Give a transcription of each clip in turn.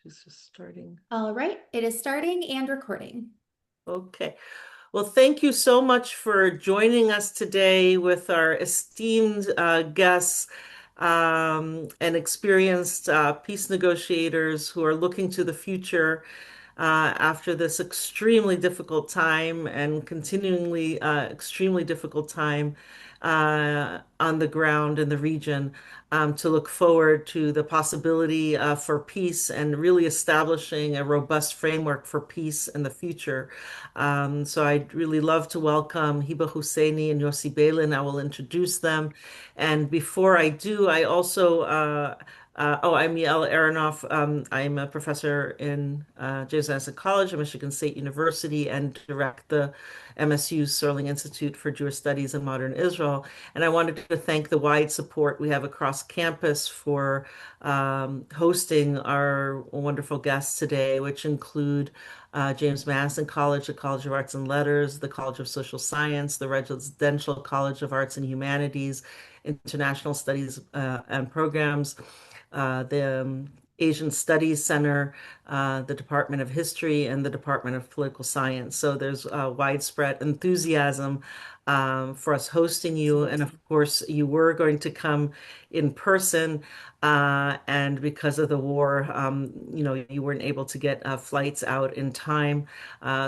She's just starting. All right, it is starting and recording. Okay. Well, thank you so much for joining us today with our esteemed guests and experienced peace negotiators who are looking to the future after this extremely difficult time and continuingly extremely difficult time on the ground in the region, to look forward to the possibility for peace and really establishing a robust framework for peace in the future. So I'd really love to welcome Hiba Husseini and Yossi Beilin. I will introduce them. And before I do, I also I'm Yael Aronoff. I'm a professor in James Madison College at Michigan State University and direct the MSU's Sterling Institute for Jewish Studies and Modern Israel. And I wanted to thank the wide support we have across campus for hosting our wonderful guests today, which include James Madison College, the College of Arts and Letters, the College of Social Science, the Residential College of Arts and Humanities, International Studies and Programs, the Asian Studies Center, the Department of History, and the Department of Political Science. So there's widespread enthusiasm for us hosting you. And of course, you were going to come in person, and because of the war, you weren't able to get flights out in time.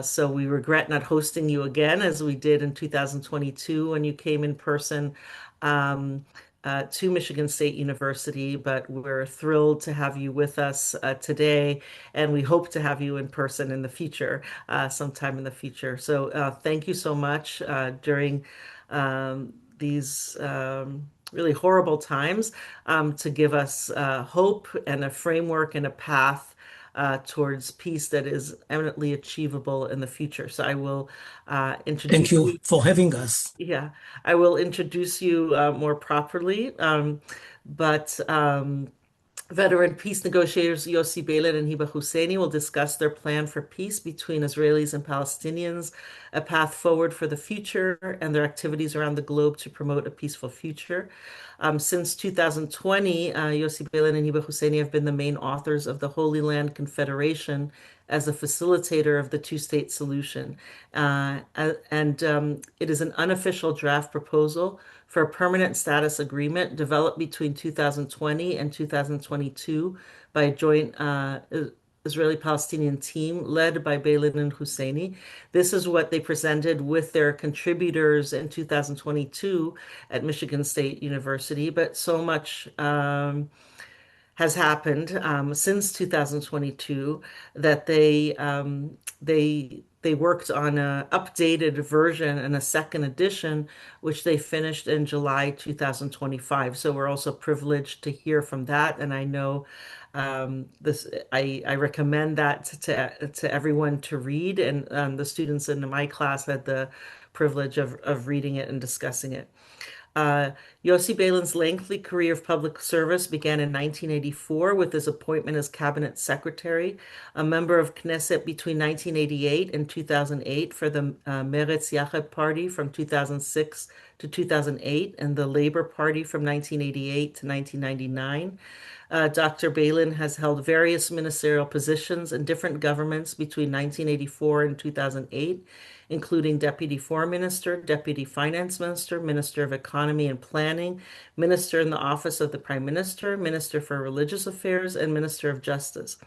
So we regret not hosting you again as we did in 2022 when you came in person. Um, to Michigan State University, but we're thrilled to have you with us today, and we hope to have you in person in the future, sometime in the future. So thank you so much during these really horrible times, to give us hope and a framework and a path towards peace that is eminently achievable in the future. So I will introduce Thank you you. for having us. Yeah, I will introduce you more properly. But veteran peace negotiators Yossi Beilin and Hiba Husseini will discuss their plan for peace between Israelis and Palestinians, a path forward for the future, and their activities around the globe to promote a peaceful future. Since 2020, Yossi Beilin and Hiba Husseini have been the main authors of the Holy Land Confederation as a facilitator of the two-state solution. And it is an unofficial draft proposal for a permanent status agreement developed between 2020 and 2022 by a joint Israeli-Palestinian team led by Beilin and Husseini. This is what they presented with their contributors in 2022 at Michigan State University, but so much has happened since 2022 that they worked on an updated version and a second edition, which they finished in July 2025. So we're also privileged to hear from that, and I know this. I recommend that to everyone to read, and the students in my class had the privilege of reading it and discussing it. Yossi Beilin's lengthy career of public service began in 1984 with his appointment as cabinet secretary, a member of Knesset between 1988 and 2008 for the Meretz Yachad Party from 2006 to 2008, and the Labor Party from 1988 to 1999. Dr. Beilin has held various ministerial positions in different governments between 1984 and 2008, including Deputy Foreign Minister, Deputy Finance Minister, Minister of Economy and Planning, Minister in the Office of the Prime Minister, Minister for Religious Affairs, and Minister of Justice.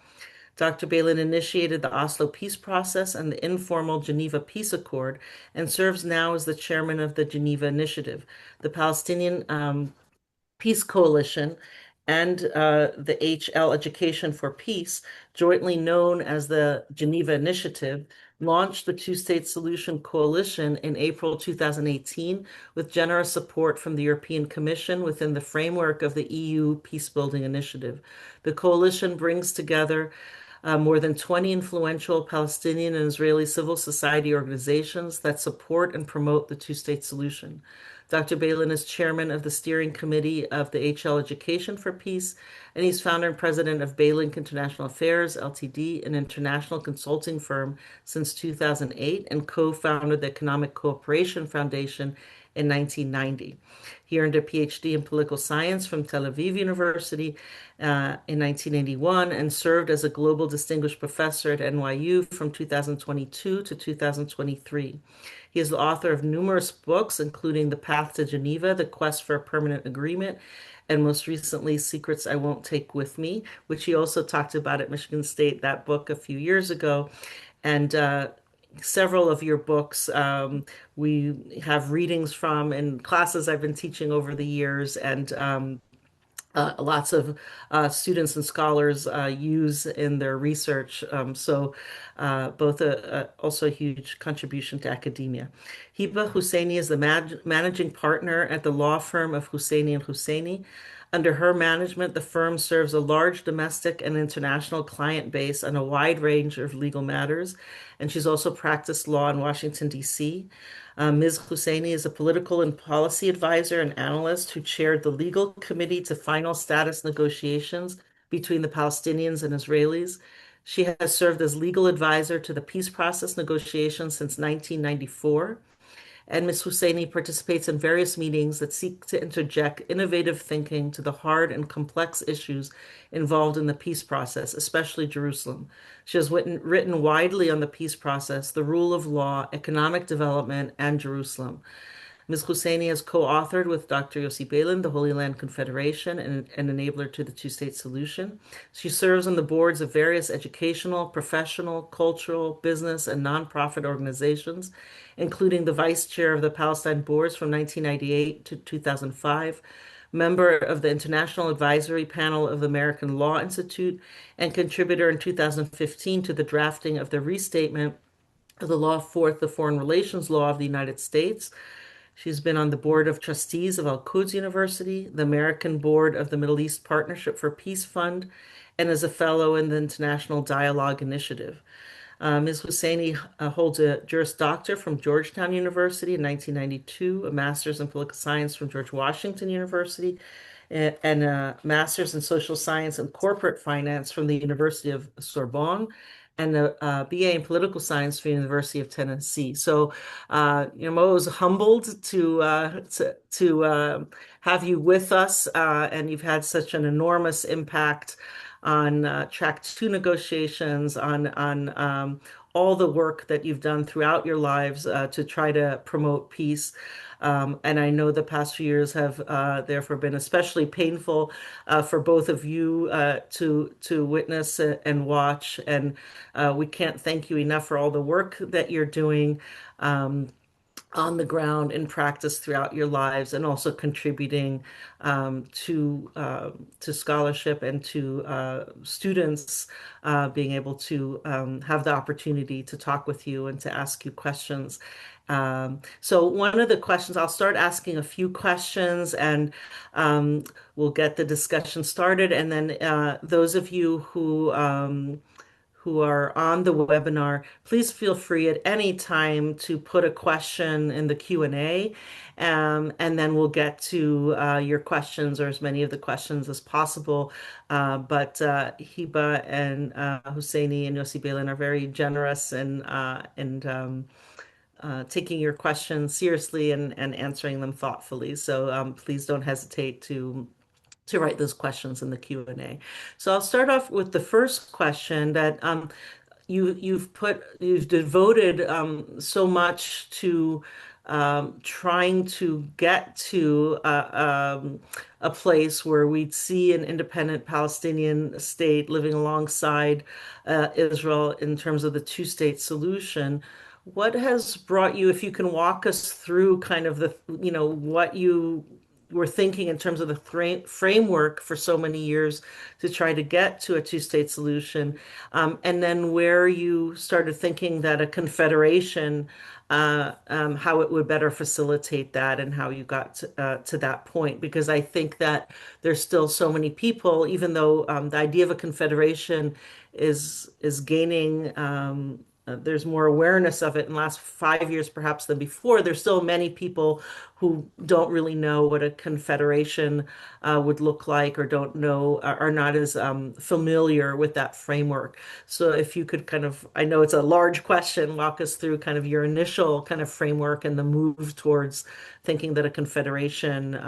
Dr. Beilin initiated the Oslo peace process and the informal Geneva Peace Accord and serves now as the chairman of the Geneva Initiative, the Palestinian Peace Coalition, and the HL Education for Peace, jointly known as the Geneva Initiative, launched the Two-State Solution Coalition in April 2018 with generous support from the European Commission within the framework of the EU Peacebuilding Initiative. The coalition brings together more than 20 influential Palestinian and Israeli civil society organizations that support and promote the two-state solution. Dr. Beilin is chairman of the steering committee of the HL Education for Peace, and he's founder and president of Beilin International Affairs, Ltd., an international consulting firm since 2008, and co-founded the Economic Cooperation Foundation in 1990. He earned a Ph.D. in political science from Tel Aviv University in 1981 and served as a global distinguished professor at NYU from 2022 to 2023. He is the author of numerous books, including The Path to Geneva, The Quest for a Permanent Agreement, and most recently, Secrets I Won't Take With Me, which he also talked about at Michigan State, that book a few years ago. And several of your books we have readings from in classes I've been teaching over the years, and lots of students and scholars use in their research. Both also a huge contribution to academia. Hiba Husseini is the managing partner at the law firm of Husseini and Husseini. Under her management, the firm serves a large domestic and international client base on a wide range of legal matters, and she's also practiced law in Washington, D.C. Ms. Husseini is a political and policy advisor and analyst who chaired the legal committee to final status negotiations between the Palestinians and Israelis. She has served as legal advisor to the peace process negotiations since 1994. And Ms. Husseini participates in various meetings that seek to interject innovative thinking to the hard and complex issues involved in the peace process, especially Jerusalem. She has written widely on the peace process, the rule of law, economic development, and Jerusalem. Ms. Husseini has co-authored with Dr. Yossi Beilin the Holy Land Confederation and an enabler to the two-state solution. She serves on the boards of various educational, professional, cultural, business, and nonprofit organizations, including the vice chair of the Palestine boards from 1998 to 2005, member of the International Advisory Panel of the American Law Institute, and contributor in 2015 to the drafting of the restatement of the Law Fourth, the Foreign Relations Law of the United States. She's been on the board of trustees of Al-Quds University, the American board of the Middle East Partnership for Peace Fund, and is a fellow in the International Dialogue Initiative. Ms. Husseini holds a Juris Doctor from Georgetown University in 1992, a Master's in Political Science from George Washington University, and a Master's in Social Science and Corporate Finance from the University of Sorbonne, and a BA in Political Science from the University of Tennessee. So, Mo is humbled to have you with us, and you've had such an enormous impact on Track 2 negotiations, on all the work that you've done throughout your lives to try to promote peace. And I know the past few years have therefore been especially painful for both of you to witness and watch. And we can't thank you enough for all the work that you're doing. On the ground in practice throughout your lives, and also contributing to scholarship and to students being able to have the opportunity to talk with you and to ask you questions. So one of the questions, I'll start asking a few questions, and we'll get the discussion started. And then those of you who are on the webinar, please feel free at any time to put a question in the Q&A, and then we'll get to your questions, or as many of the questions as possible. But Hiba and Husseini and Yossi Beilin are very generous and taking your questions seriously and answering them thoughtfully. So please don't hesitate to write those questions in the Q&A. So I'll start off with the first question that you've devoted so much to trying to get to a place where we'd see an independent Palestinian state living alongside Israel in terms of the two-state solution. What has brought you, if you can walk us through kind of what you were thinking in terms of the framework for so many years to try to get to a two-state solution, and then where you started thinking that a confederation, how it would better facilitate that, and how you got to that point. Because I think that there's still so many people, even though the idea of a confederation is gaining there's more awareness of it in the last 5 years perhaps than before. There's still many people who don't really know what a confederation would look like or don't know, are not as familiar with that framework. So if you could kind of, I know it's a large question, walk us through kind of your initial kind of framework and the move towards thinking that a confederation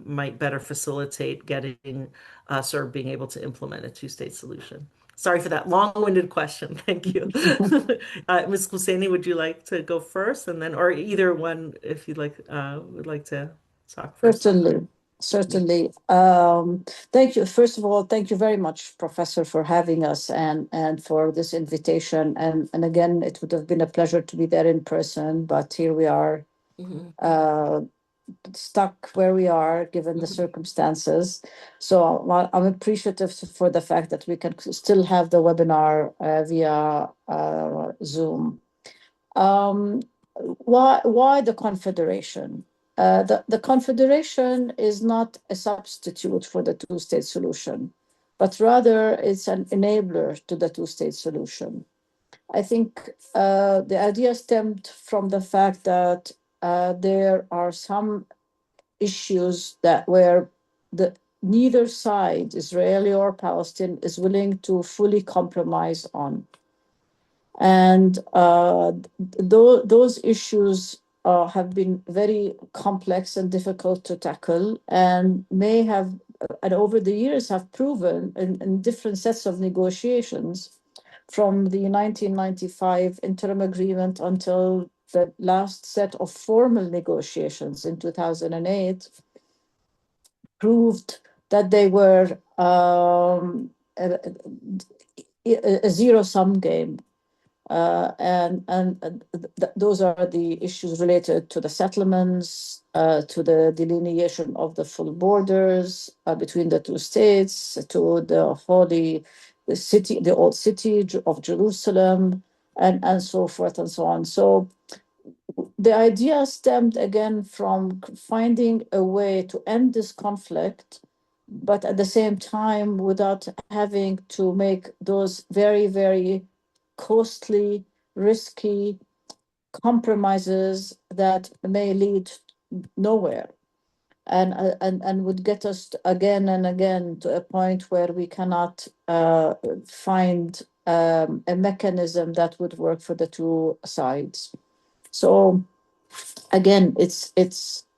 might better facilitate getting us or being able to implement a two-state solution. Sorry for that long-winded question. Thank you. Ms. Husseini, would you like to go first and then, or either one if you'd like, would like to talk first? Certainly, Yeah. certainly. Thank you. First of all, thank you very much, Professor, for having us and for this invitation. And again, it would have been a pleasure to be there in person, but here we are, Mhm. uh, stuck where we are given the Mhm. circumstances. So I'm appreciative for the fact that we can still have the webinar via Zoom. Um, why the Confederation? The Confederation is not a substitute for the two-state solution, but rather it's an enabler to the two-state solution. I think the idea stemmed from the fact that there are some issues that where the neither side, Israeli or Palestinian, is willing to fully compromise on. And those issues have been very complex and difficult to tackle, and may have, and over the years, have proven in different sets of negotiations, from the 1995 interim agreement until the last set of formal negotiations in 2008, proved that they were a zero-sum game. Those are the issues related to the settlements, to the delineation of the full borders between the two states, to the city, the old city of Jerusalem, and so forth and so on. So the idea stemmed again from finding a way to end this conflict, but at the same time without having to make those very, very costly, risky compromises that may lead nowhere, and would get us again and again to a point where we cannot find a mechanism that would work for the two sides. So again, it's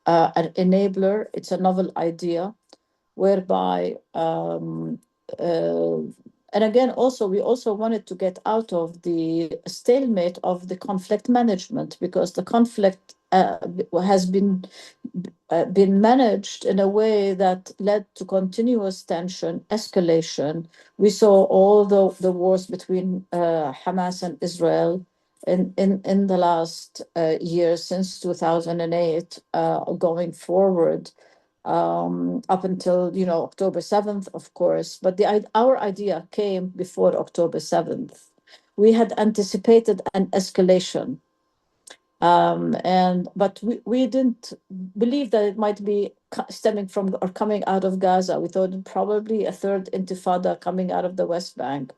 an enabler. It's a novel idea whereby uh, and again, also we also wanted to get out of the stalemate of the conflict management, because the conflict has been managed in a way that led to continuous tension, escalation. We saw all the wars between Hamas and Israel in the last years since 2008, going forward, up until October 7th, of course. But our idea came before October 7th. We had anticipated an escalation, but we didn't believe that it might be stemming from or coming out of Gaza. We thought probably a third intifada coming out of the West Bank.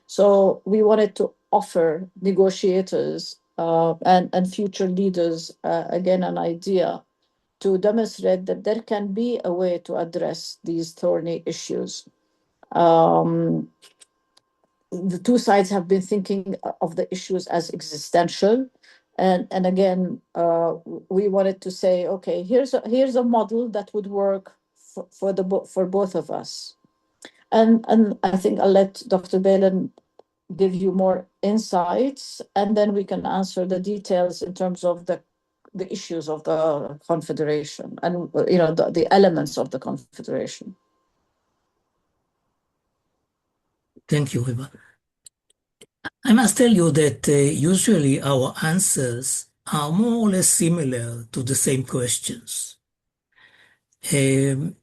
So we wanted to offer negotiators and future leaders again an idea to demonstrate that there can be a way to address these thorny issues. Um, the two sides have been thinking of the issues as existential. And again, we wanted to say, okay, here's a model that would work for both of us. And I think I'll let Dr. Beilin give you more insights, and then we can answer the details in terms of the issues of the confederation and the elements of the confederation. Thank you, Hiba. I must tell you that usually our answers are more or less similar to the same questions. Um,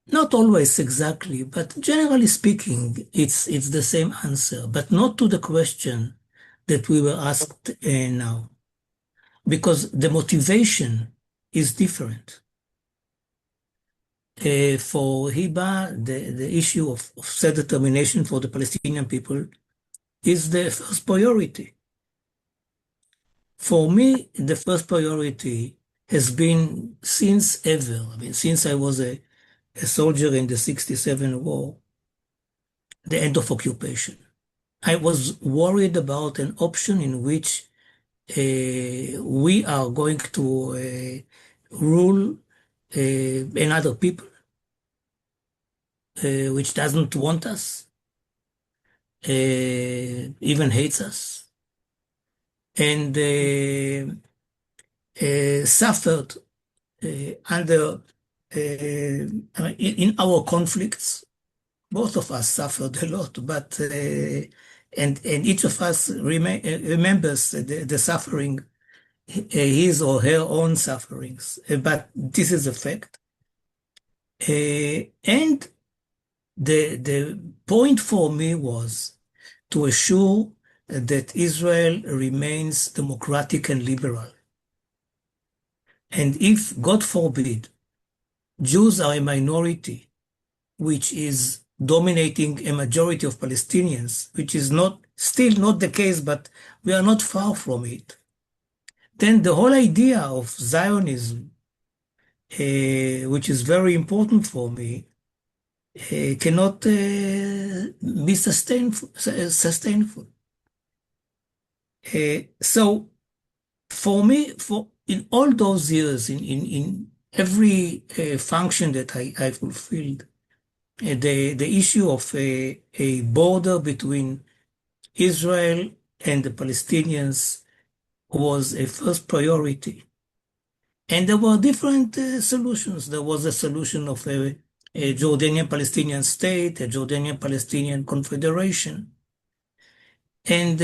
Not always exactly, but generally speaking, it's the same answer, but not to the question that we were asked now, because the motivation is different. For Hiba, the issue of self-determination for the Palestinian people is the first priority. For me, the first priority has been since ever, I mean, since I was a soldier in the 67 war, the end of occupation. I was worried about an option in which we are going to rule another people which doesn't want us, even hates us, and suffered under in our conflicts. Both of us suffered a lot, but and each of us remembers the suffering, his or her own sufferings. But this is a fact. And the point for me was to assure that Israel remains democratic and liberal. And if, God forbid, Jews are a minority, which is dominating a majority of Palestinians, which is still not the case, but we are not far from it, then the whole idea of Zionism, which is very important for me, cannot be sustainable. So for me, in all those years, in every function that I fulfilled, the issue of a border between Israel and the Palestinians was a first priority. And there were different solutions. There was a solution of a Jordanian-Palestinian state, a Jordanian-Palestinian confederation. And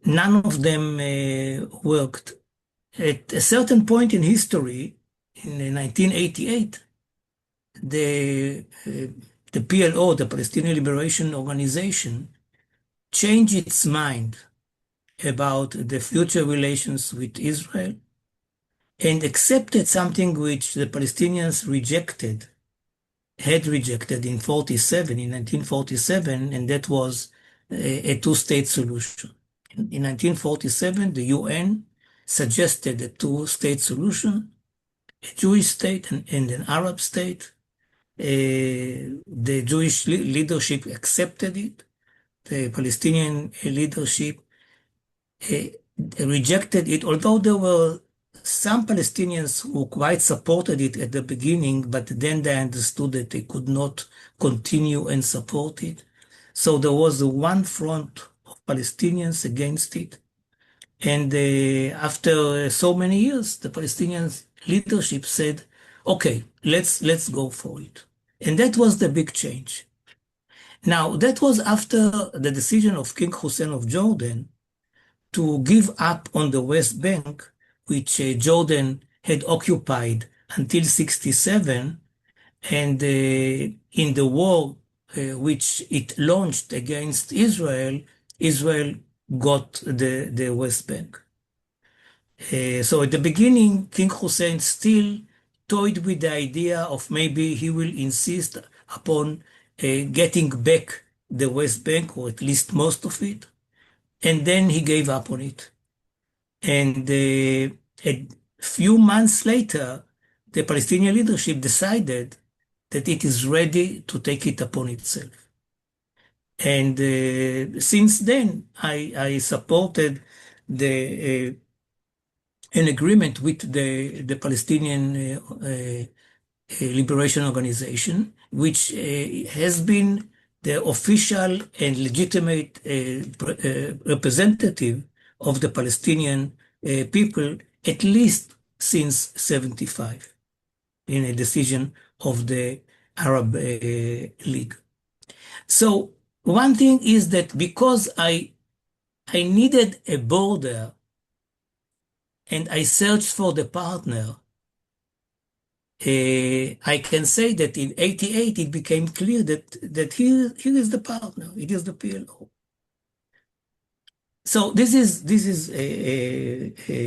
none of them worked. At a certain point in history, in 1988, the PLO, the Palestinian Liberation Organization, changed its mind about the future relations with Israel and accepted something which the Palestinians had rejected in 1947, and that was a two-state solution. In 1947, the UN suggested a two-state solution, a Jewish state and an Arab state. The Jewish leadership accepted it. The Palestinian leadership rejected it, although there were some Palestinians who quite supported it at the beginning, but then they understood that they could not continue and support it. So there was one front of Palestinians against it. And after so many years, the Palestinian leadership said, okay, let's go for it. And that was the big change. Now, that was after the decision of King Hussein of Jordan to give up on the West Bank, which Jordan had occupied until 67, and in the war which it launched against Israel, Israel got the West Bank. So at the beginning, King Hussein still toyed with the idea of maybe he will insist upon getting back the West Bank, or at least most of it, and then he gave up on it. And a few months later, the Palestinian leadership decided that it is ready to take it upon itself. And since then, I supported an agreement with the Palestinian Liberation Organization, which has been the official and legitimate representative of the Palestinian people, at least since 75, in a decision of the Arab League. So one thing is that because I needed a border and I searched for the partner, I can say that in 88 it became clear that here is the partner. It is the PLO. So this is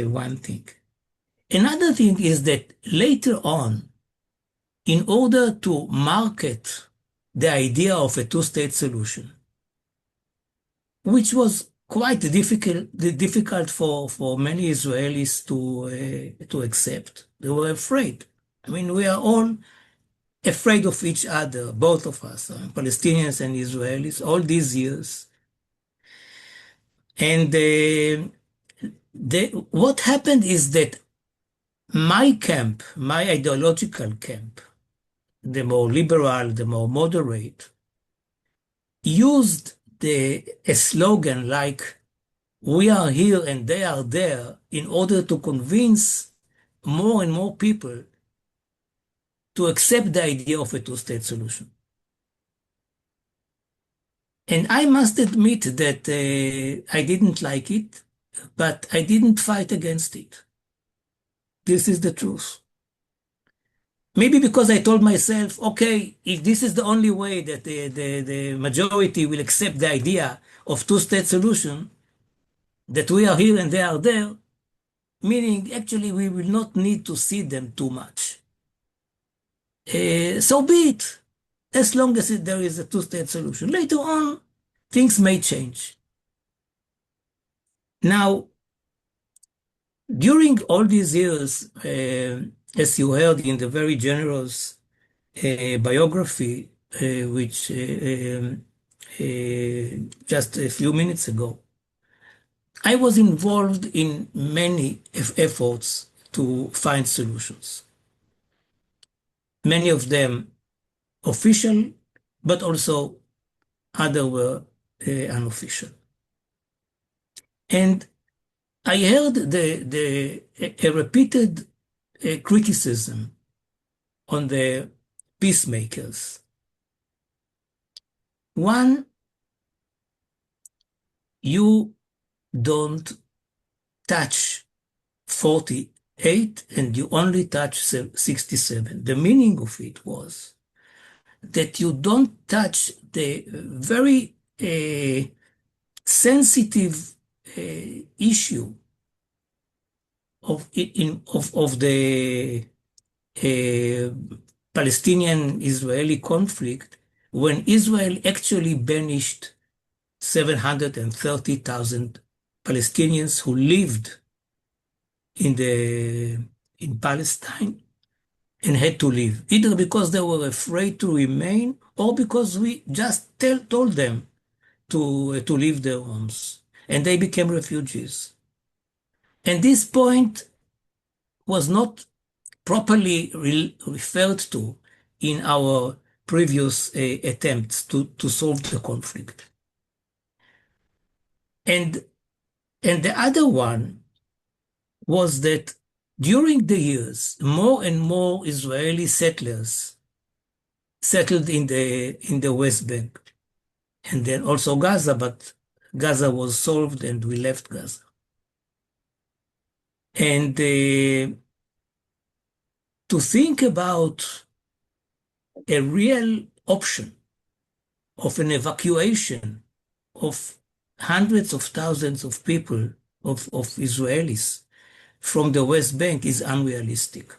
one thing. Another thing is that later on, in order to market the idea of a two-state solution, which was quite difficult for many Israelis to accept. They were afraid. I mean, we are all afraid of each other, both of us, Palestinians and Israelis, all these years. And what happened is that my camp, my ideological camp, the more liberal, the more moderate, used a slogan like, we are here and they are there, in order to convince more and more people to accept the idea of a two-state solution. And I must admit that I didn't like it, but I didn't fight against it. This is the truth. Maybe because I told myself, okay, if this is the only way that the majority will accept the idea of two-state solution, that we are here and they are there, meaning actually we will not need to see them too much. So be it, as long as there is a two-state solution. Later on, things may change. Now, during all these years, as you heard in the very generous biography, which just a few minutes ago, I was involved in many efforts to find solutions. Many of them official, but also other were unofficial. And I heard a repeated criticism on the peacemakers. One, you don't touch 48 and you only touch 67. The meaning of it was that you don't touch the very sensitive issue of the Palestinian-Israeli conflict, when Israel actually banished 730,000 Palestinians who lived in Palestine and had to leave, either because they were afraid to remain or because we just told them to leave their homes, and they became refugees. And this point was not properly referred to in our previous attempts to solve the conflict. And the other one was that during the years, more and more Israeli settlers settled in the West Bank, and then also Gaza, but Gaza was solved and we left Gaza. And to think about a real option of an evacuation of hundreds of thousands of people, of Israelis, from the West Bank is unrealistic.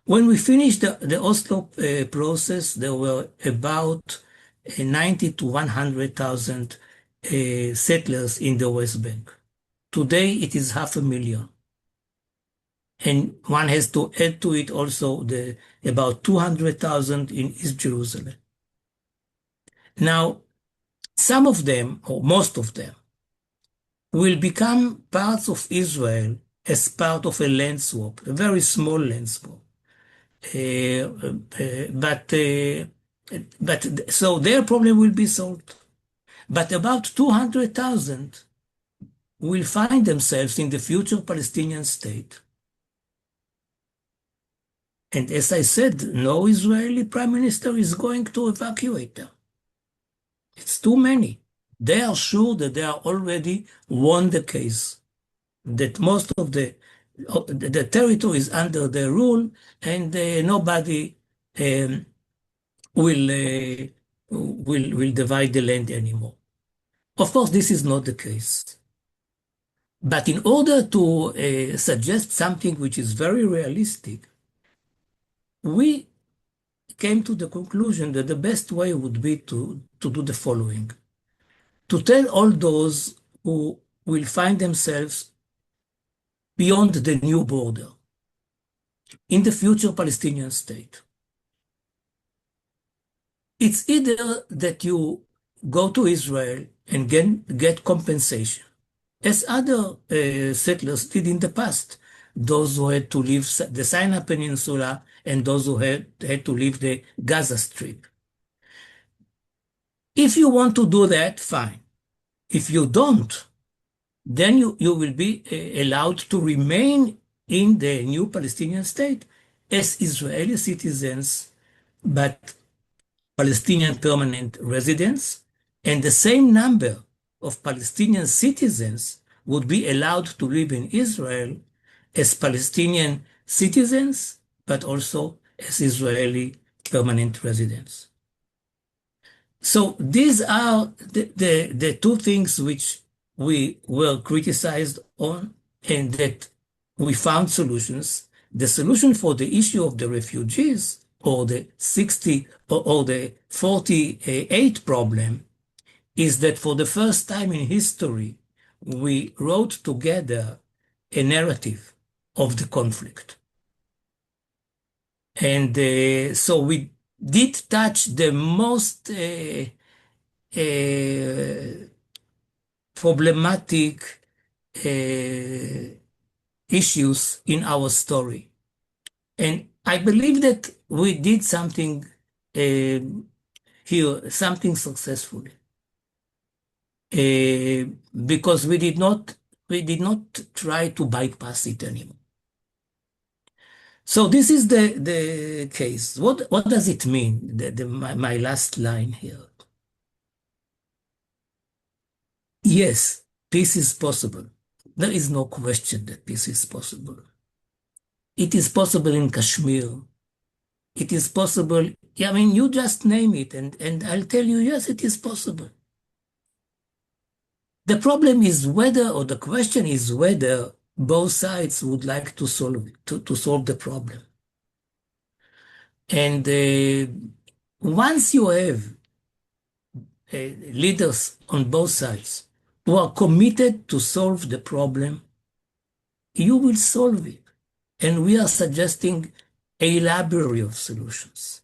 When we finished the Oslo process, there were about 90 to 100,000 settlers in the West Bank. Today, it is 500,000. And one has to add to it also about 200,000 in East Jerusalem. Now, some of them, or most of them, will become parts of Israel as part of a land swap, a very small land swap. But so their problem will be solved. But about 200,000 will find themselves in the future Palestinian state. And as I said, no Israeli prime minister is going to evacuate them. It's too many. They are sure that they are already won the case, that most of the territory is under their rule, and nobody will divide the land anymore. Of course, this is not the case. But in order to suggest something which is very realistic, we came to the conclusion that the best way would be to do the following. to tell all those who will find themselves beyond the new border in the future Palestinian state. It's either that you go to Israel and get compensation, as other settlers did in the past, those who had to leave the Sinai Peninsula and those who had to leave the Gaza Strip. If you want to do that, fine. If you don't, then you will be allowed to remain in the new Palestinian state as Israeli citizens, but Palestinian permanent residents, and the same number of Palestinian citizens would be allowed to live in Israel as Palestinian citizens, but also as Israeli permanent residents. So these are the two things which we were criticized on and that we found solutions. The solution for the issue of the refugees or the 60 or the 48 problem is that for the first time in history, we wrote together a narrative of the conflict. And so we did touch the most problematic issues in our story. And I believe that we did something here, something successfully, because we did not try to bypass it anymore. So this is the case. What does it mean? My last line here. Yes, peace is possible. There is no question that peace is possible. It is possible in Kashmir. It is possible. I mean, you just name it, and I'll tell you, yes, it is possible. The problem is whether, or the question is whether both sides would like to solve it, to solve the problem. And once you have leaders on both sides who are committed to solve the problem, you will solve it. And we are suggesting a library of solutions.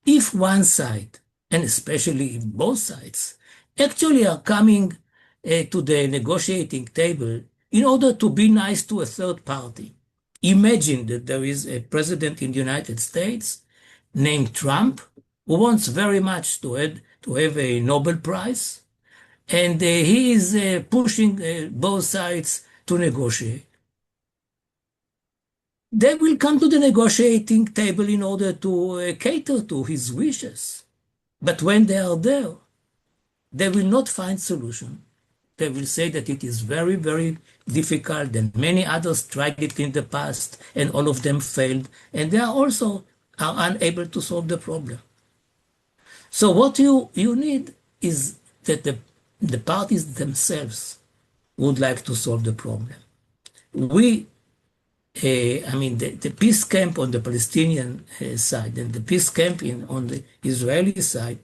If one side, and especially if both sides, actually are coming to the negotiating table in order to be nice to a third party, imagine that there is a president in the United States named Trump who wants very much to have a Nobel Prize, and he is pushing both sides to negotiate. They will come to the negotiating table in order to cater to his wishes. But when they are there, they will not find solution. They will say that it is very, very difficult, and many others tried it in the past, and all of them failed, and they are also unable to solve the problem. So what you need is that the parties themselves would like to solve the problem. The peace camp on the Palestinian side and the peace camp on the Israeli side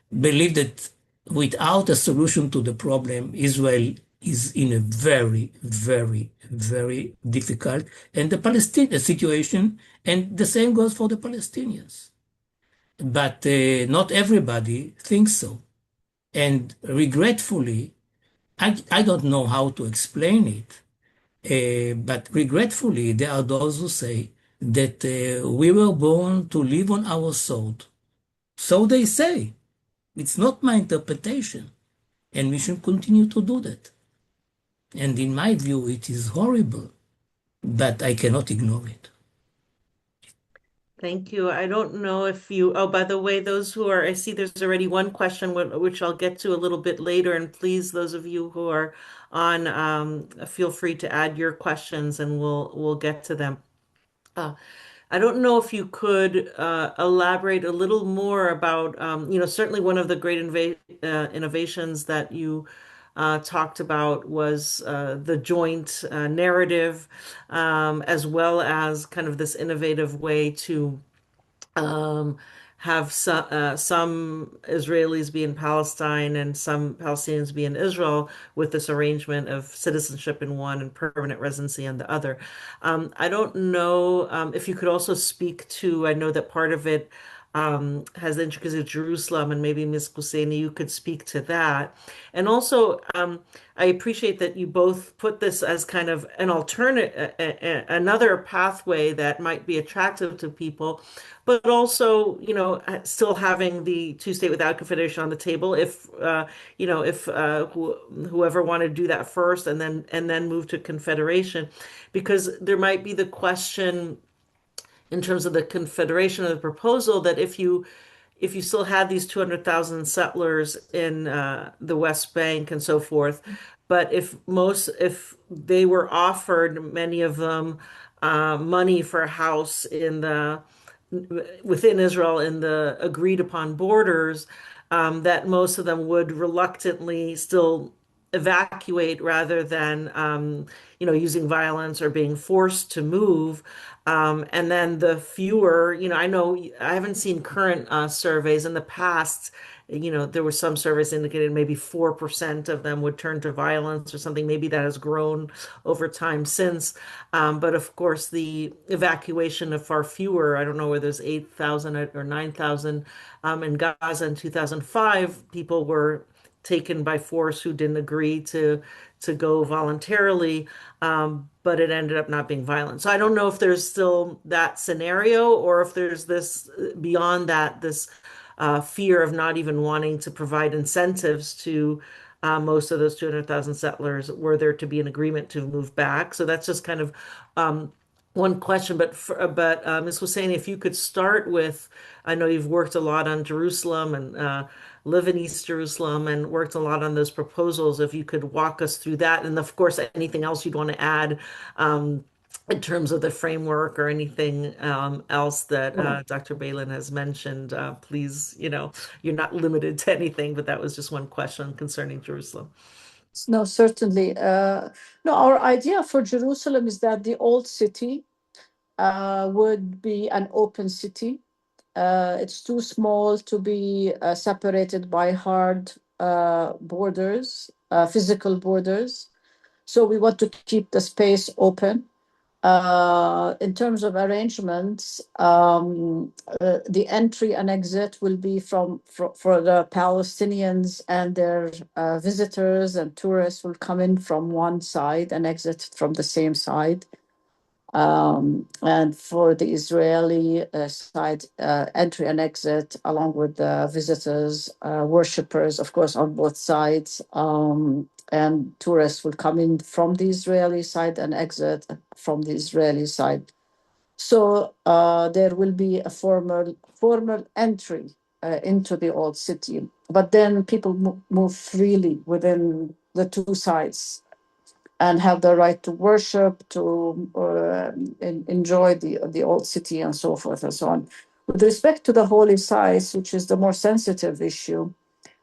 believe that without a solution to the problem, Israel is in a very, very, very difficult and the Palestinian situation, and the same goes for the Palestinians. But not everybody thinks so. And regretfully, I don't know how to explain it, but regretfully, there are those who say that we were born to live on our sword. So they say. It's not my interpretation. And we should continue to do that. And in my view, it is horrible, but I cannot ignore it. Thank you. I don't know if oh, by the way, those who are, I see there's already one question which I'll get to a little bit later. And please, those of you who are on, feel free to add your questions and we'll get to them. I don't know if you could elaborate a little more about, certainly one of the great innovations that you talked about was the joint narrative, as well as kind of this innovative way to um, have some Israelis be in Palestine and some Palestinians be in Israel with this arrangement of citizenship in one and permanent residency in the other. I don't know if you could also speak to, I know that part of it has the intricacies of Jerusalem, and maybe Ms. Husseini, you could speak to that. And also, I appreciate that you both put this as kind of an alternate, another pathway that might be attractive to people, but also, still having the two-state without confederation on the table. If if whoever wanted to do that first, and then move to confederation, because there might be the question in terms of the confederation of the proposal that if you still had these 200,000 settlers in the West Bank and so forth, but if they were offered, many of them, money for a house within Israel in the agreed upon borders, that most of them would reluctantly still evacuate rather than using violence or being forced to move. And then the fewer, I know I haven't seen current surveys in the past. There were some surveys indicated maybe 4% of them would turn to violence or something. Maybe that has grown over time since. But of course, the evacuation of far fewer, I don't know whether there's 8,000 or 9,000 in Gaza in 2005, people were taken by force who didn't agree to go voluntarily, but it ended up not being violent. So I don't know if there's still that scenario, or if there's this beyond that, this fear of not even wanting to provide incentives to most of those 200,000 settlers were there to be an agreement to move back. So that's just kind of one question. But Ms. Husseini, if you could start with, I know you've worked a lot on Jerusalem and live in East Jerusalem and worked a lot on those proposals. If you could walk us through that, and of course, anything else you'd want to add in terms of the framework or anything else that Dr. Beilin has mentioned, please, you're not limited to anything, but that was just one question concerning Jerusalem. No, certainly. No, our idea for Jerusalem is that the old city would be an open city. It's too small to be separated by hard borders, physical borders. So we want to keep the space open. In terms of arrangements, the entry and exit will be for the Palestinians, and their visitors and tourists will come in from one side and exit from the same side. And for the Israeli side, entry and exit, along with the visitors, worshippers, of course, on both sides. And tourists will come in from the Israeli side and exit from the Israeli side. So there will be a formal entry into the old city, but then people move freely within the two sides and have the right to worship, to enjoy the old city and so forth and so on. With respect to the holy sites, which is the more sensitive issue,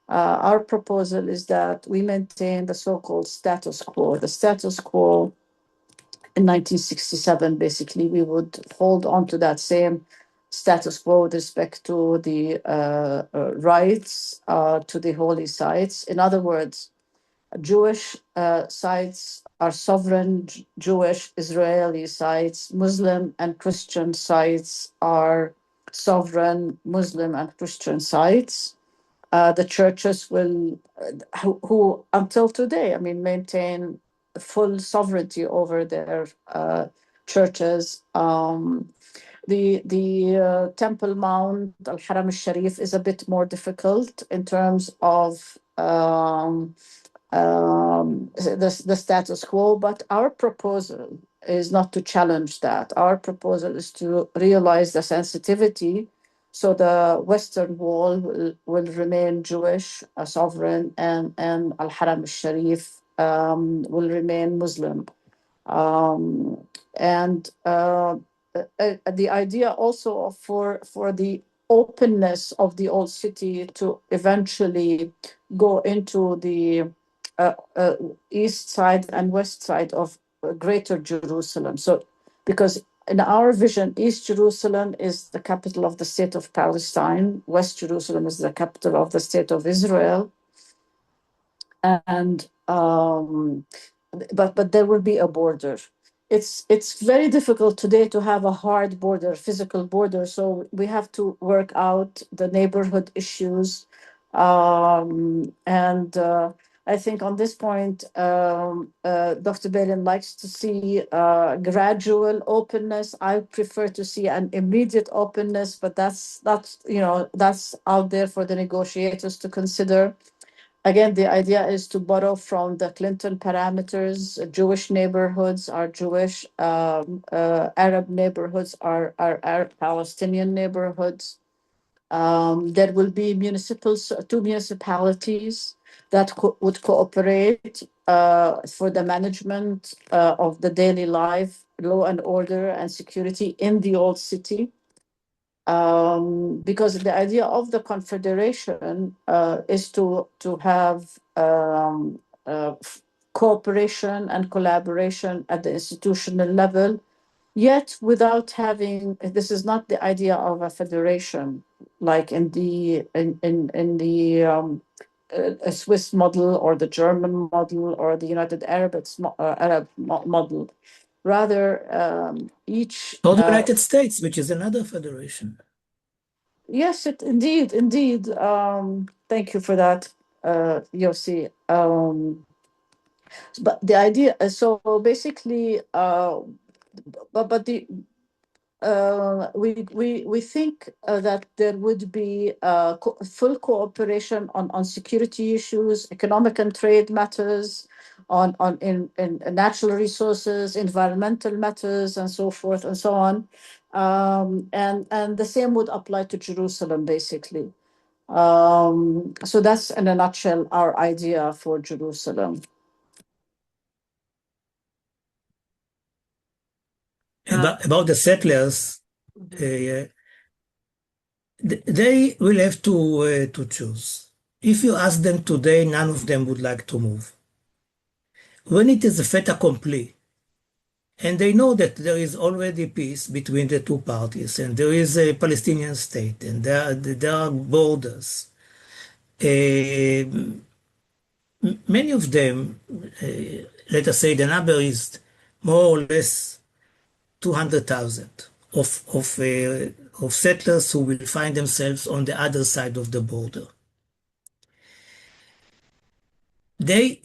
our proposal is that we maintain the so-called status quo. The status quo in 1967, basically, we would hold on to that same status quo with respect to the rights to the holy sites. In other words, Jewish sites are sovereign Jewish Israeli sites. Muslim and Christian sites are sovereign Muslim and Christian sites. The churches will, who until today, maintain full sovereignty over their churches. The Temple Mount, Al Haram al Sharif, is a bit more difficult in terms of the status quo, but our proposal is not to challenge that. Our proposal is to realize the sensitivity. So the Western Wall will remain Jewish, sovereign, and Al Haram al Sharif will remain Muslim. And the idea also for the openness of the old city to eventually go into the east side and west side of Greater Jerusalem. So, because in our vision, East Jerusalem is the capital of the state of Palestine. West Jerusalem is the capital of the state of Israel. And but there will be a border. It's very difficult today to have a hard border, physical border. So we have to work out the neighborhood issues, and I think on this point, Dr. Beilin likes to see gradual openness. I prefer to see an immediate openness, but that's that's out there for the negotiators to consider. Again, the idea is to borrow from the Clinton parameters. Jewish neighborhoods are Jewish, Arab neighborhoods are Arab Palestinian neighborhoods. There will be two municipalities that would cooperate for the management of the daily life, law and order, and security in the old city. Because the idea of the confederation is to have cooperation and collaboration at the institutional level, yet without having. This is not the idea of a federation like in the a Swiss model or the German model or the United Arab model. Rather, each. Or the United States, which is another federation. Yes, indeed. Thank you for that, Yossi. But the idea, so basically, but the we think that there would be full cooperation on security issues, economic and trade matters, in natural resources, environmental matters, and so forth and so on. And the same would apply to Jerusalem, basically. So that's in a nutshell our idea for Jerusalem. About the settlers, they will have to choose. If you ask them today, none of them would like to move. When it is a fait accompli, and they know that there is already peace between the two parties, and there is a Palestinian state, and there are borders. Many of them, let us say the number is more or less 200,000 of settlers who will find themselves on the other side of the border. They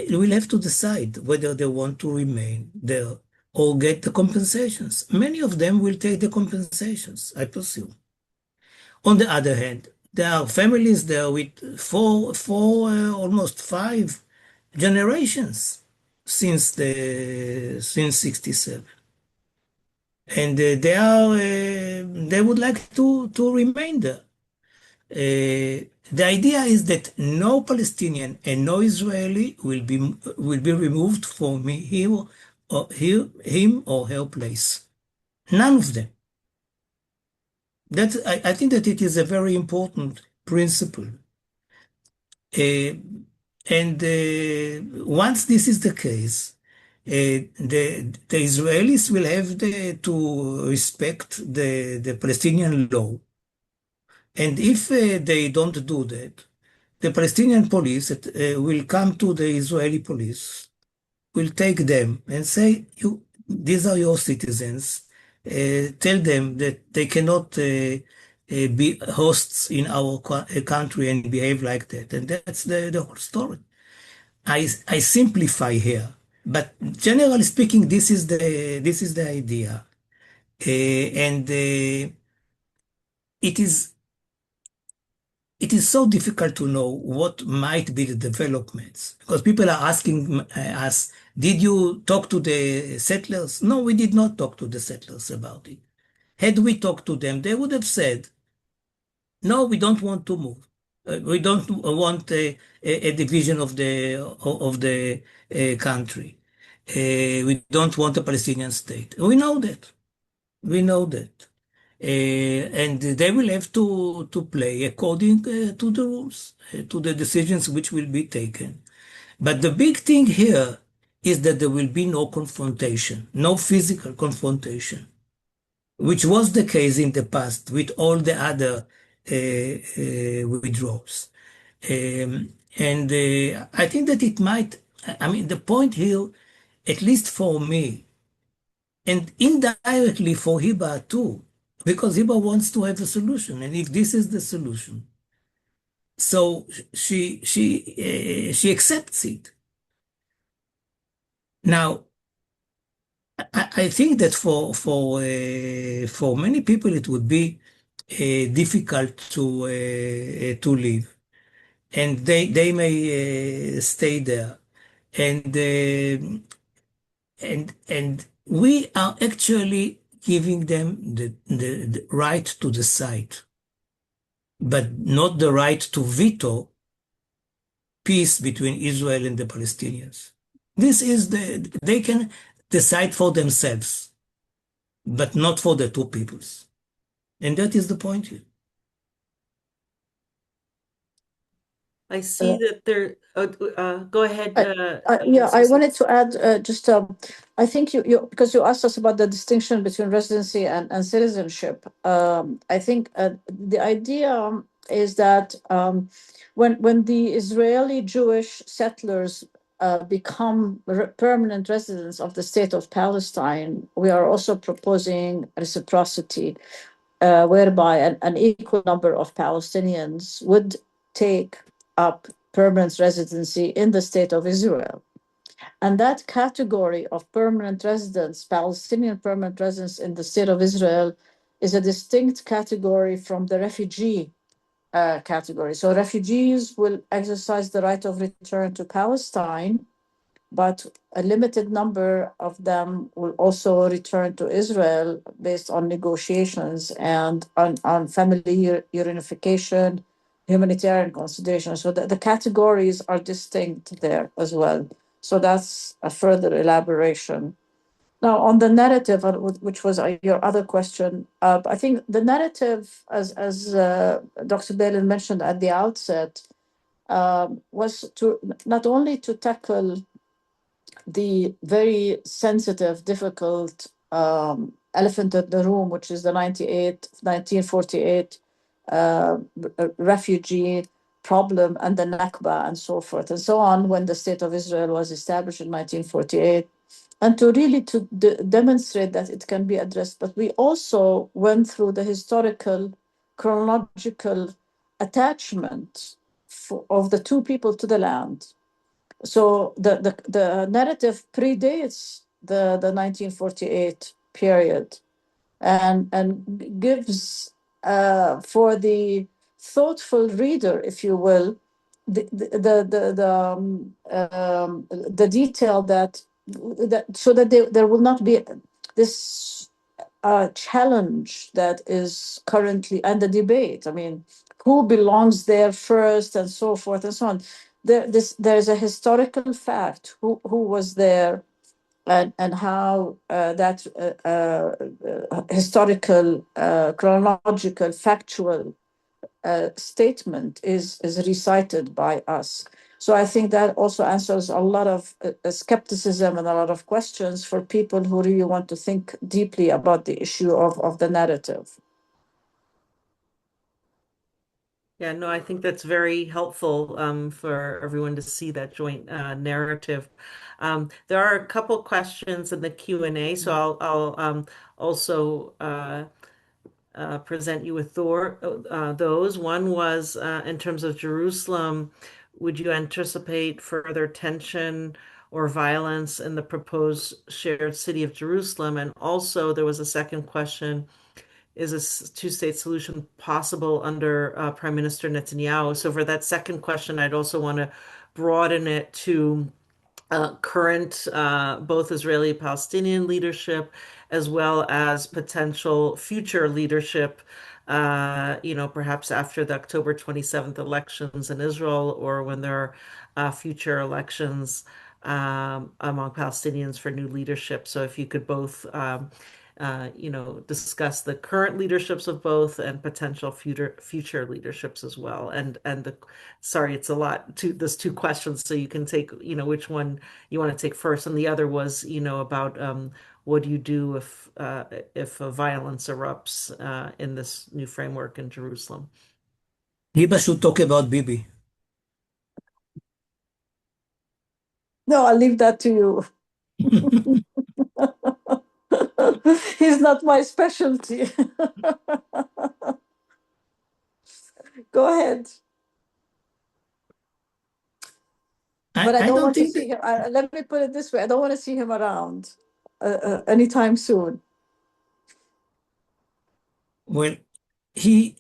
will have to decide whether they want to remain there or get the compensations. Many of them will take the compensations, I presume. On the other hand, there are families there with four almost 5 generations since 67. And they would like to remain there. The idea is that no Palestinian and no Israeli will be removed from him or her place. None of them. I think that it is a very important principle. And once this is the case, the Israelis will have to respect the Palestinian law. And if they don't do that, the Palestinian police will come to the Israeli police, will take them and say, these are your citizens. Tell them that they cannot be hosts in our country and behave like that. And that's the whole story. I simplify here, but generally speaking, this is the idea. And it is so difficult to know what might be the developments because people are asking us, did you talk to the settlers? No, we did not talk to the settlers about it. Had we talked to them, they would have said, no, we don't want to move. We don't want a division of the country. We don't want a Palestinian state. We know that. We know that. And they will have to play according to the rules, to the decisions which will be taken. But the big thing here is that there will be no confrontation, no physical confrontation. which was the case in the past with all the other withdrawals. And I think that it might, I mean, the point here, at least for me, and indirectly for Hiba too, because Hiba wants to have a solution, and if this is the solution, so she accepts it. Now, I think that for many people it would be difficult to live, and they may stay there, and and we are actually giving them the right to decide, but not the right to veto peace between Israel and the Palestinians. This is they can decide for themselves, but not for the two peoples. And that is the point here. I see that there, go ahead, Yeah, I Susie. wanted to add just I think you because you asked us about the distinction between residency and citizenship. I think the idea is that when the Israeli Jewish settlers become permanent residents of the state of Palestine, we are also proposing reciprocity, whereby an equal number of Palestinians would take up permanent residency in the state of Israel. And that category of permanent residents, Palestinian permanent residents in the state of Israel, is a distinct category from the refugee category. So refugees will exercise the right of return to Palestine, but a limited number of them will also return to Israel based on negotiations and on family reunification, humanitarian considerations. So the categories are distinct there as well. So that's a further elaboration. Now, on the narrative, which was your other question, I think the narrative, as Dr. Beilin mentioned at the outset, was to not only to tackle the very sensitive, difficult elephant in the room, which is the 1948 refugee problem and the Nakba and so forth and so on, when the State of Israel was established in 1948, and to really to demonstrate that it can be addressed. But we also went through the historical, chronological attachment of the two people to the land. So the narrative predates the 1948 period, and gives for the thoughtful reader, if you will, the detail that so that there will not be this challenge that is currently, and the debate. I mean, who belongs there first, and so forth and so on. There's a historical fact who was there, and how that historical, chronological, factual statement is recited by us. So I think that also answers a lot of skepticism and a lot of questions for people who really want to think deeply about the issue of the narrative. Yeah, no, I think that's very helpful for everyone to see that joint narrative. There are a couple questions in the Q&A, so I'll also present you with those. One was in terms of Jerusalem, would you anticipate further tension or violence in the proposed shared city of Jerusalem? And also, there was a second question: is a two-state solution possible under Prime Minister Netanyahu? So for that second question, I'd also want to broaden it to current both Israeli-Palestinian leadership as well as potential future leadership, perhaps after the October 27th elections in Israel, or when there are future elections among Palestinians for new leadership. So if you could both discuss the current leaderships of both and potential future leaderships as well. Sorry, it's a lot to there's two questions, so you can take, which one you want to take first. And the other was, about what do you do if violence erupts in this new framework in Jerusalem? Hiba should talk about Bibi. No, I'll leave that to you. He's not my specialty. Go ahead. But I don't want to see him. Let me put it this way. I don't want to see him around anytime soon. Well, he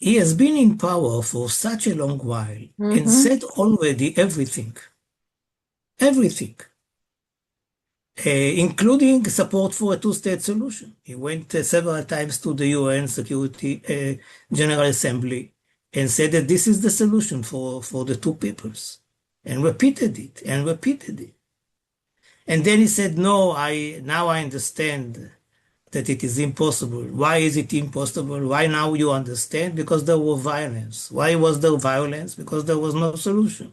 has been in power for such a long while and said already everything, including support for a two-state solution. He went several times to the UN Security General Assembly and said that this is the solution for the two peoples, and repeated it and repeated it. And then he said, no, now I understand that it is impossible. Why is it impossible? Why now you understand? Because there was violence. Why was there violence? Because there was no solution.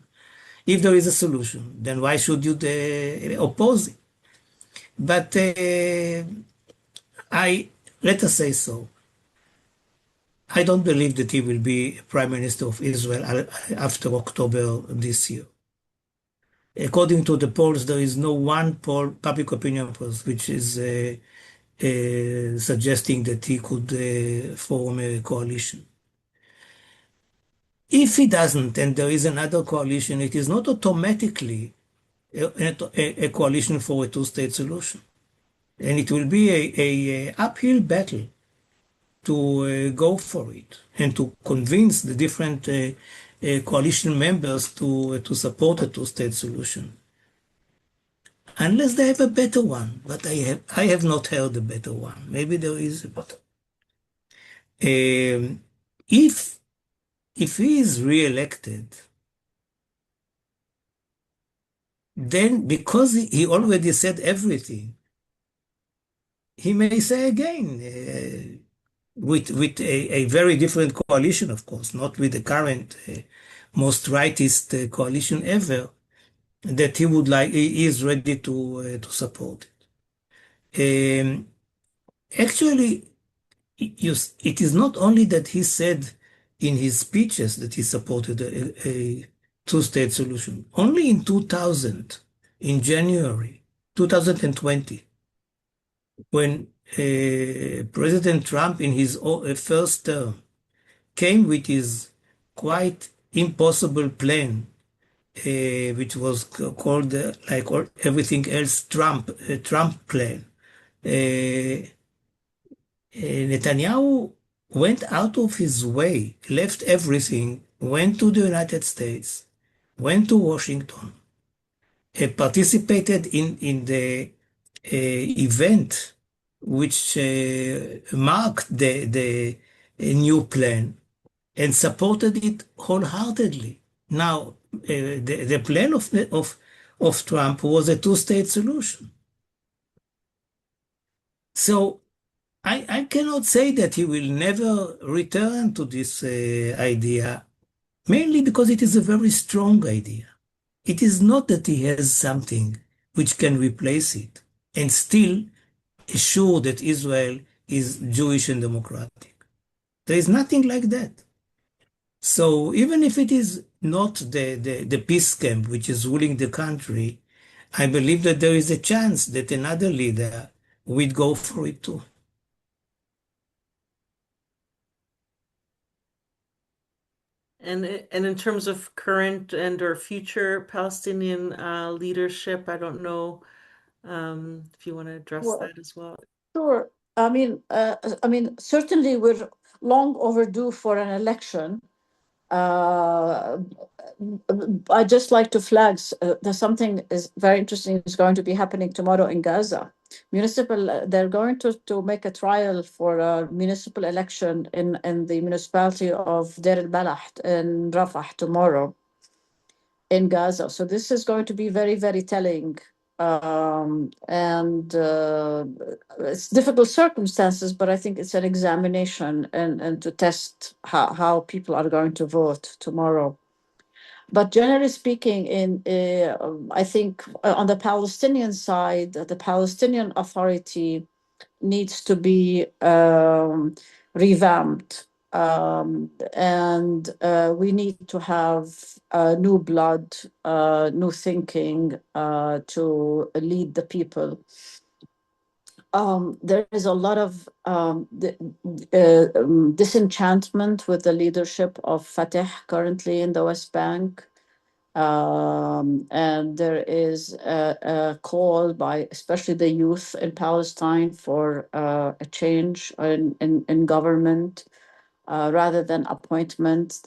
If there is a solution, then why should you oppose it? But let us say so. I don't believe that he will be Prime Minister of Israel after October this year. According to the polls, there is no one poll, public opinion polls, which is suggesting that he could form a coalition. If he doesn't, and there is another coalition, it is not automatically a coalition for a two-state solution. And it will be a uphill battle to go for it and to convince the different coalition members to support a two-state solution. Unless they have a better one, but I have not heard a better one. Maybe there is a better. If he is re-elected, then because he already said everything, he may say again, with a very different coalition, of course, not with the current most rightist coalition ever, that he is ready to support it. Actually, it is not only that he said in his speeches that he supported a two-state solution. Only in 2000, in January 2020, when President Trump in his first term came with his quite impossible plan, which was called, like everything else, Trump plan. Netanyahu went out of his way, left everything, went to the United States, went to Washington, participated in the event which marked the new plan and supported it wholeheartedly. Now, the plan of Trump was a two-state solution. So I cannot say that he will never return to this idea, mainly because it is a very strong idea. It is not that he has something which can replace it and still assure that Israel is Jewish and democratic. There is nothing like that. So even if it is not the peace camp which is ruling the country, I believe that there is a chance that another leader will go for it too. And in terms of current and or future Palestinian leadership, I don't know if you want to address that as well. Sure. I mean, certainly we're long overdue for an election. I just like to flag there's something is very interesting is going to be happening tomorrow in Gaza. They're going to make a trial for a municipal election in the municipality of Deir al-Balah in Rafah tomorrow in Gaza. So this is going to be very, very telling and it's difficult circumstances, but I think it's an examination and to test how people are going to vote tomorrow. But generally speaking, I think on the Palestinian side, the Palestinian Authority needs to be revamped. And we need to have new blood, new thinking to lead the people. There is a lot of disenchantment with the leadership of Fatah currently in the West Bank. And there is a call by especially the youth in Palestine for a change in government rather than appointment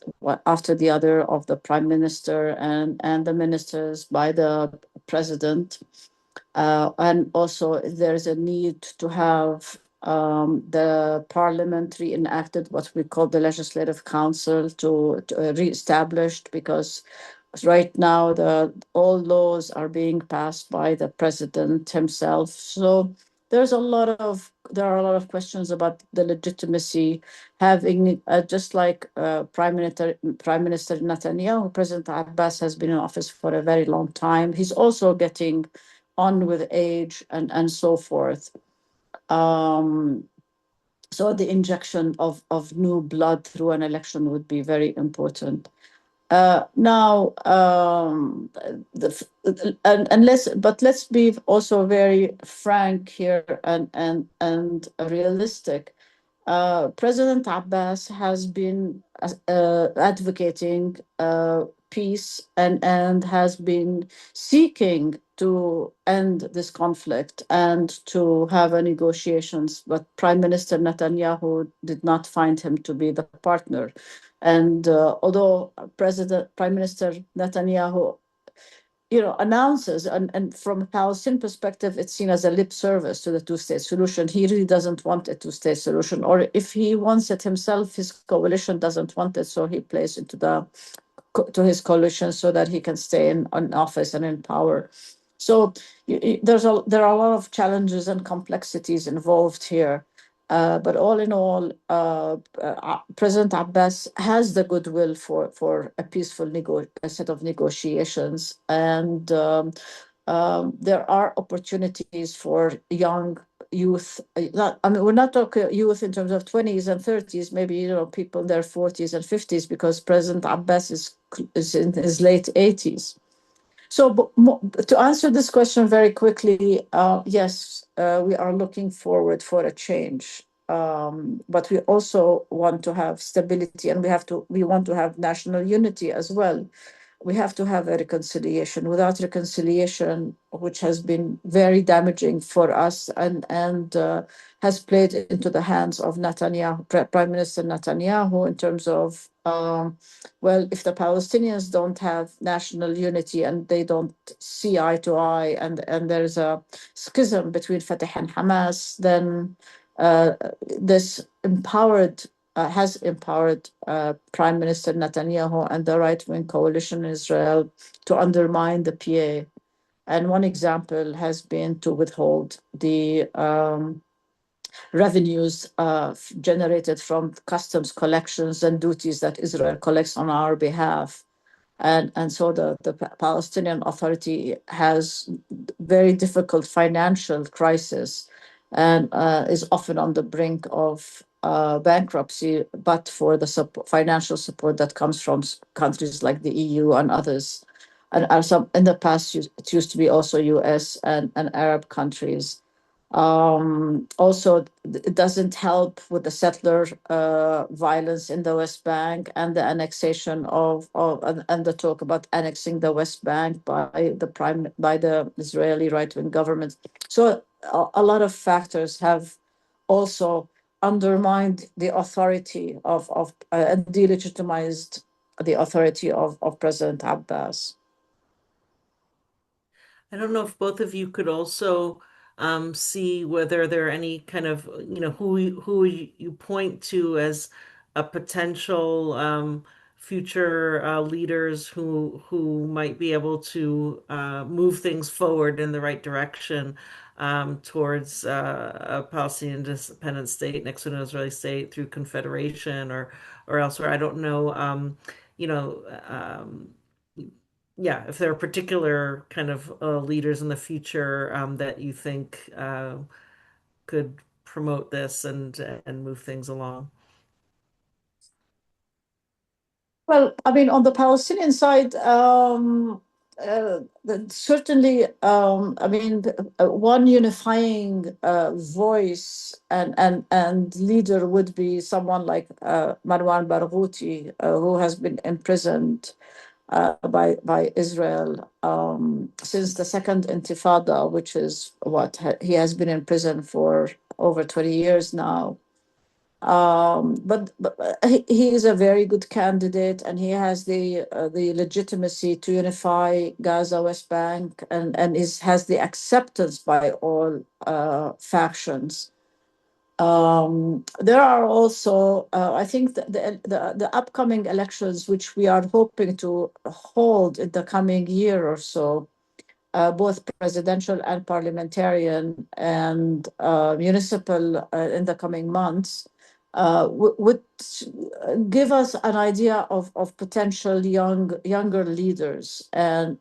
after the other of the prime minister and the ministers by the president. And also there's a need to have the parliament reenacted, what we call the legislative council, to reestablished, because right now all laws are being passed by the president himself. So there are a lot of questions about the legitimacy, having just like Prime Minister Netanyahu. President Abbas has been in office for a very long time. He's also getting on with age and so forth. So the injection of new blood through an election would be very important. Now, let's be also very frank here and realistic. President Abbas has been advocating peace and has been seeking to end this conflict and to have a negotiations, but Prime Minister Netanyahu did not find him to be the partner. And although Prime Minister Netanyahu announces, and from a Palestinian perspective, it's seen as a lip service to the two-state solution. He really doesn't want a two-state solution, or if he wants it himself, his coalition doesn't want it, so he plays into to his coalition so that he can stay in office and in power. So there are a lot of challenges and complexities involved here. But all in all, President Abbas has the goodwill for a peaceful set of negotiations. And there are opportunities for young youth. We're not talking youth in terms of 20s and 30s, maybe, people in their 40s and 50s, because President Abbas is in his late 80s. So to answer this question very quickly, yes, we are looking forward for a change. But we also want to have stability, and we want to have national unity as well. We have to have a reconciliation. Without reconciliation, which has been very damaging for us and has played into the hands of Netanyahu, Prime Minister Netanyahu, in terms of, if the Palestinians don't have national unity and they don't see eye to eye, and there's a schism between Fatah and Hamas, then this has empowered Prime Minister Netanyahu and the right-wing coalition in Israel to undermine the PA. And one example has been to withhold the revenues generated from customs collections and duties that Israel collects on our behalf. And so the Palestinian Authority has very difficult financial crisis and is often on the brink of bankruptcy, but for the financial support that comes from countries like the EU and others. And in the past, it used to be also US and Arab countries. Also, it doesn't help with the settler violence in the West Bank and the annexation and the talk about annexing the West Bank by the Israeli right-wing government. So a lot of factors have also undermined the authority and delegitimized the authority of President Abbas. I don't know if both of you could also see whether there are any kind of, who you point to as a potential future leaders who might be able to move things forward in the right direction towards a Palestinian independent state next to an Israeli state through confederation or elsewhere. I don't know, you know, yeah, if there are particular kind of leaders in the future that you think could promote this and move things along. Well, I mean, on the Palestinian side, certainly, I mean, one unifying voice and leader would be someone like Marwan Barghouti, who has been imprisoned by Israel since the Second Intifada, which is what he has been in prison for over 20 years now. But he is a very good candidate, and he has the legitimacy to unify Gaza, West Bank, and has the acceptance by all factions. There are also, I think, the upcoming elections, which we are hoping to hold in the coming year or so, both presidential and parliamentarian and municipal in the coming months, would give us an idea of potential younger leaders and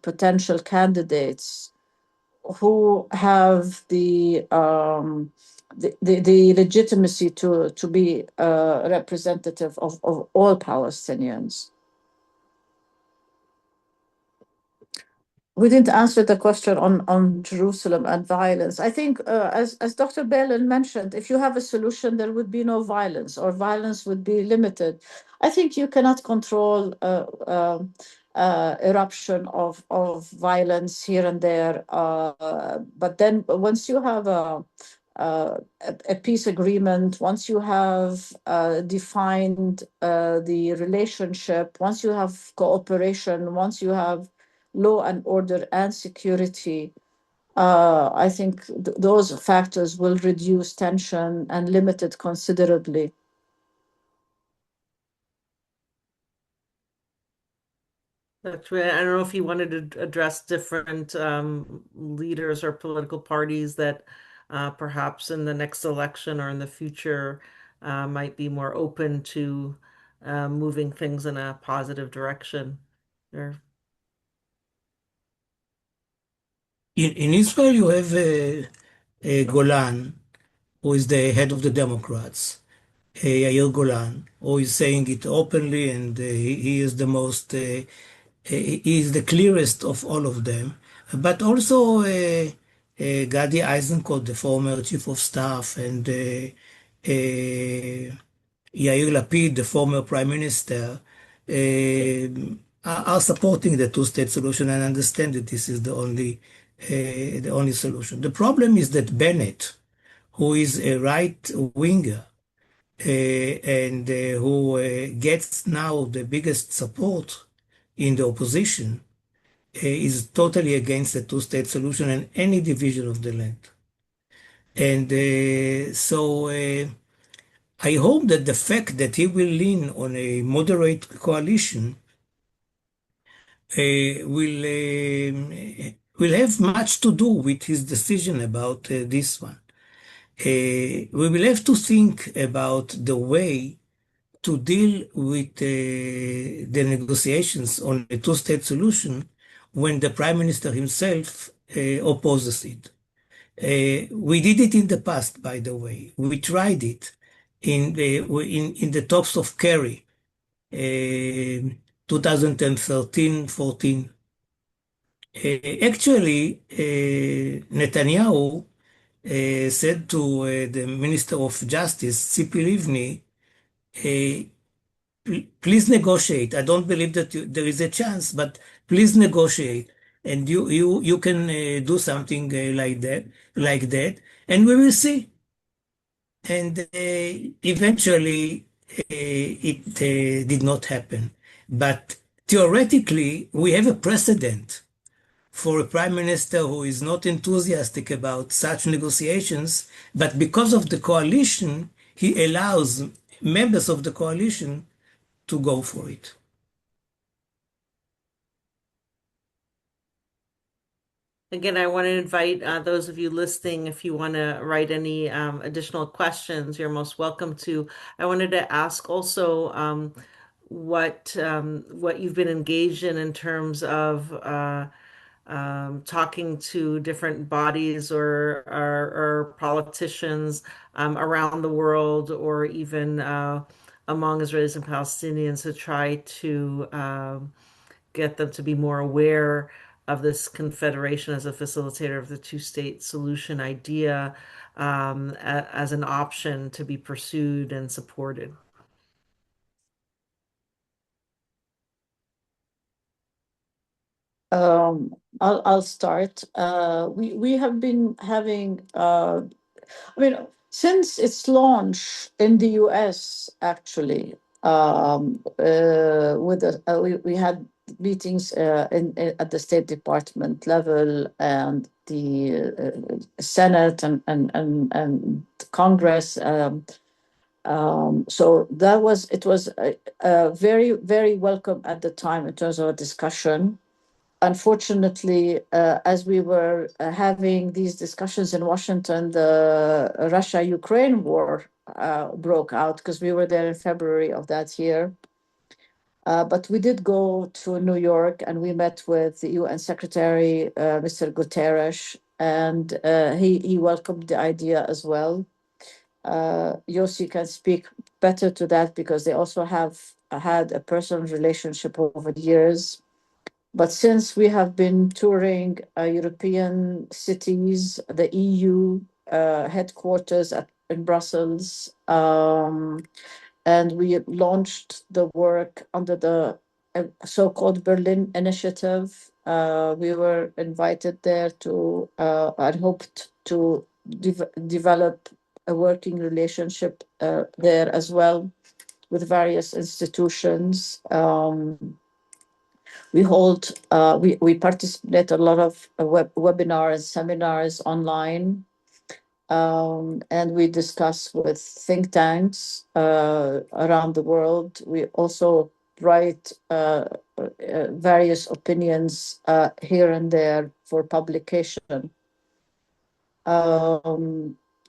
potential candidates who have the legitimacy to be representative of all Palestinians. We didn't answer the question on Jerusalem and violence. I think, as Dr. Beilin mentioned, if you have a solution, there would be no violence, or violence would be limited. I think you cannot control eruption of violence here and there. But then once you have a peace agreement, once you have defined the relationship, once you have cooperation, once you have law and order and security, I think those factors will reduce tension and limit it considerably. That's right. I don't know if you wanted to address different leaders or political parties that perhaps in the next election or in the future might be more open to moving things in a positive direction. Or In Israel, you have Golan, who is the head of the Democrats, Yair Golan, who is saying it openly, and he is the most, he is the clearest of all of them. But also Gadi Eisenkot, the former chief of staff, and Yair Lapid, the former prime minister, are supporting the two-state solution and understand that this is the only solution. The problem is that Bennett, who is a right winger, and who gets now the biggest support in the opposition, is totally against the two-state solution and any division of the land. And I hope that the fact that he will lean on a moderate coalition will have much to do with his decision about this one. We will have to think about the way to deal with the negotiations on a two-state solution when the prime minister himself opposes it. We did it in the past, by the way. We tried it in the talks of Kerry, 2013-14. Actually, Netanyahu said to the Minister of Justice, Tzipi Livni, please negotiate. I don't believe that there is a chance, but please negotiate. And you can do something like that, and we will see. And eventually, it did not happen. But theoretically, we have a precedent for a prime minister who is not enthusiastic about such negotiations, but because of the coalition, he allows members of the coalition to go for it. Again, I want to invite those of you listening, if you want to write any additional questions, you're most welcome to. I wanted to ask also what you've been engaged in terms of talking to different bodies or politicians around the world, or even among Israelis and Palestinians, to try to get them to be more aware of this confederation as a facilitator of the two-state solution idea, as an option to be pursued and supported. I'll start. We have been having, I mean, since its launch in the US, actually, we had meetings at the State Department level and the Senate and Congress. So it was very, very welcome at the time in terms of a discussion. Unfortunately, as we were having these discussions in Washington, the Russia-Ukraine war broke out, because we were there in February of that year. But we did go to New York, and we met with the UN Secretary, Mr. Guterres, and he welcomed the idea as well. Yossi can speak better to that, because they also have had a personal relationship over the years. But since we have been touring European cities, the EU headquarters in Brussels, and we launched the work under the so-called Beilin Initiative. We were invited there to and hoped to develop a working relationship there as well with various institutions. We participate a lot of webinars, seminars online, and we discuss with think tanks around the world. We also write various opinions here and there for publication.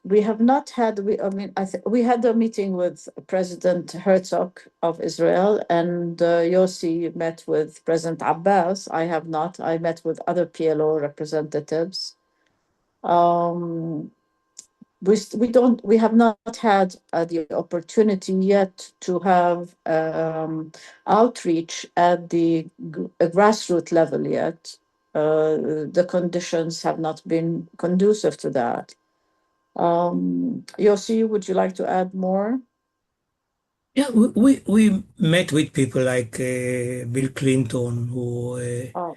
We have not had, we had a meeting with President Herzog of Israel, and Yossi met with President Abbas. I have not. I met with other PLO representatives. We have not had the opportunity yet to have outreach at the grassroots level yet. The conditions have not been conducive to that. Yossi, would you like to add more? Yeah, we met with people like Bill Clinton, who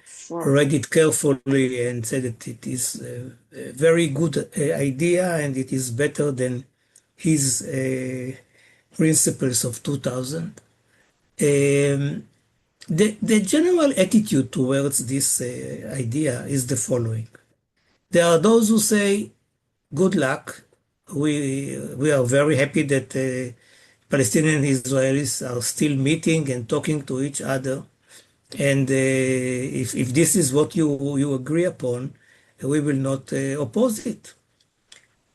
Sure. read it carefully and said that it is a very good idea, and it is better than his principles of 2000. The general attitude towards this idea is the following. There are those who say, good luck. We are very happy that Palestinian and Israelis are still meeting and talking to each other. And if this is what you agree upon, we will not oppose it.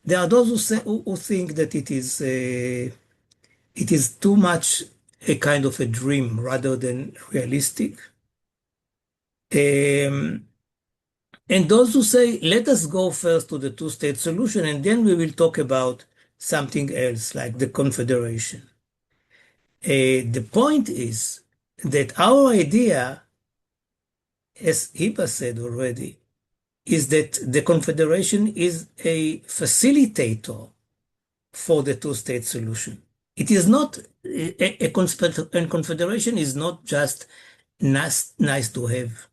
There are those who think that it is too much a kind of a dream rather than realistic. And those who say, let us go first to the two-state solution, and then we will talk about something else, like the confederation. The point is that our idea, as Hiba said already, is that the confederation is a facilitator for the two-state solution. It is not, a confederation is not just nice to have.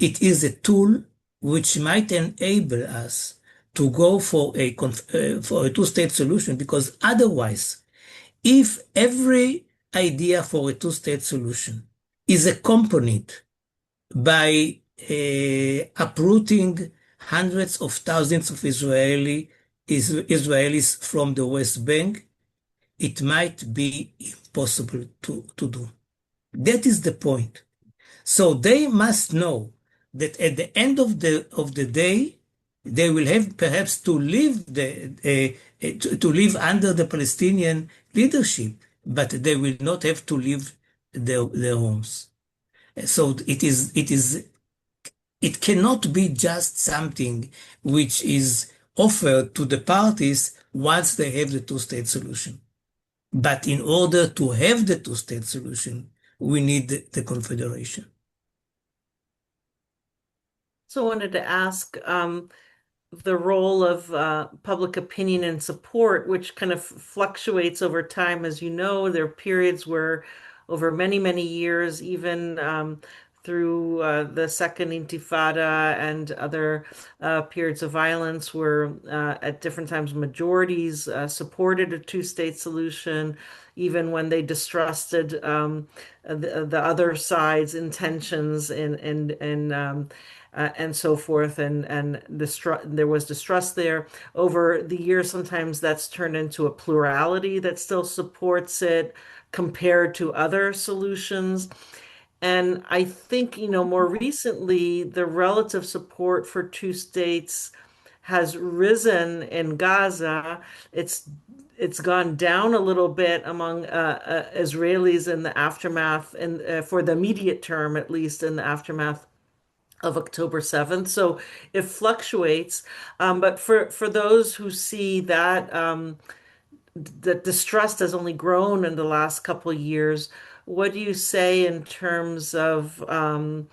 It is a tool which might enable us to go for a two-state solution, because otherwise, if every idea for a two-state solution is accompanied by uprooting hundreds of thousands of Israelis from the West Bank, it might be impossible to do. That is the point. So they must know that at the end of the day, they will have perhaps to live to live under the Palestinian leadership, but they will not have to leave their homes. So it cannot be just something which is offered to the parties once they have the two-state solution. But in order to have the two-state solution, we need the confederation. So I wanted to ask the role of public opinion and support, which kind of fluctuates over time. As you know, there are periods where, over many, many years, even through the Second Intifada and other periods of violence, where at different times majorities supported a two-state solution, even when they distrusted the other side's intentions and so forth, and there was distrust there. Over the years, sometimes that's turned into a plurality that still supports it compared to other solutions. And I think, more recently, the relative support for two states has risen in Gaza. It's gone down a little bit among Israelis in the aftermath, and for the immediate term, at least in the aftermath of October 7th. So it fluctuates. But for those who see that that distrust has only grown in the last couple of years, what do you say in terms of the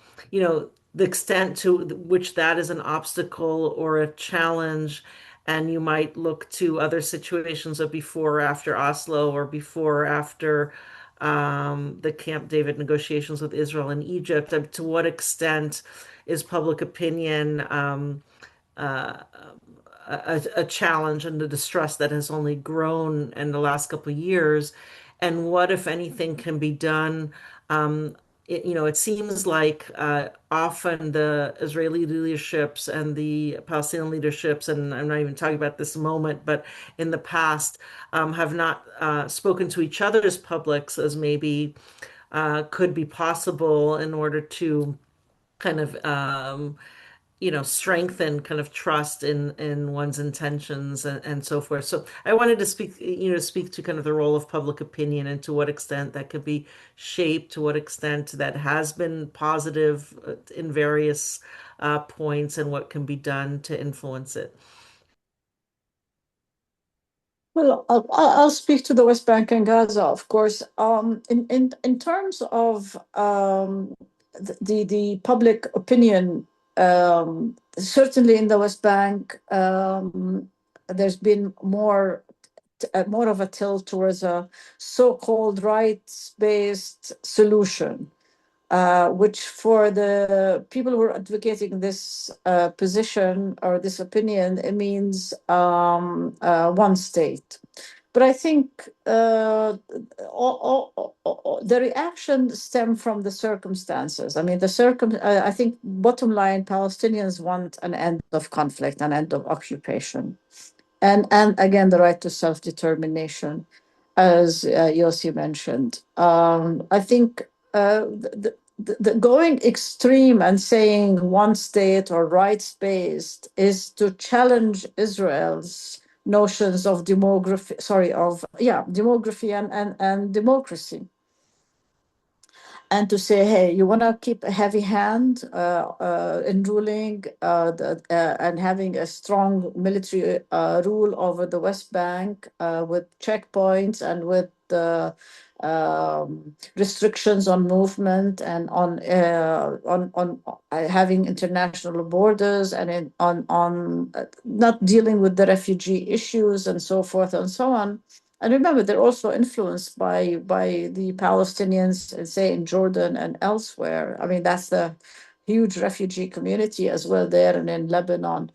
extent to which that is an obstacle or a challenge? And you might look to other situations of before or after Oslo, or before or after the Camp David negotiations with Israel and Egypt. To what extent is public opinion uh, a challenge, and the distrust that has only grown in the last couple of years? And what, if anything, can be done? It seems like often the Israeli leaderships and the Palestinian leaderships, and I'm not even talking about this moment, but in the past, have not spoken to each other's publics as maybe could be possible in order to kind of strengthen kind of trust in one's intentions and so forth. So I wanted to speak to kind of the role of public opinion, and to what extent that could be shaped, to what extent that has been positive in various points, and what can be done to influence it. Well, I'll speak to the West Bank and Gaza, of course. In terms of the public opinion, certainly in the West Bank, there's been more of a tilt towards a so-called rights-based solution, which for the people who are advocating this position or this opinion, it means one state. But I think the reaction stemmed from the circumstances. I mean, I think bottom line, Palestinians want an end of conflict, an end of occupation, and again the right to self-determination, as Yossi mentioned. I think the going extreme and saying one state or rights-based is to challenge Israel's notions of demography, demography and democracy, and to say, hey, you want to keep a heavy hand in ruling and having a strong military rule over the West Bank with checkpoints and with restrictions on movement and on having international borders, and on not dealing with the refugee issues and so forth and so on. And remember, they're also influenced by the Palestinians, say, in Jordan and elsewhere. I mean, that's the huge refugee community as well there, and in Lebanon.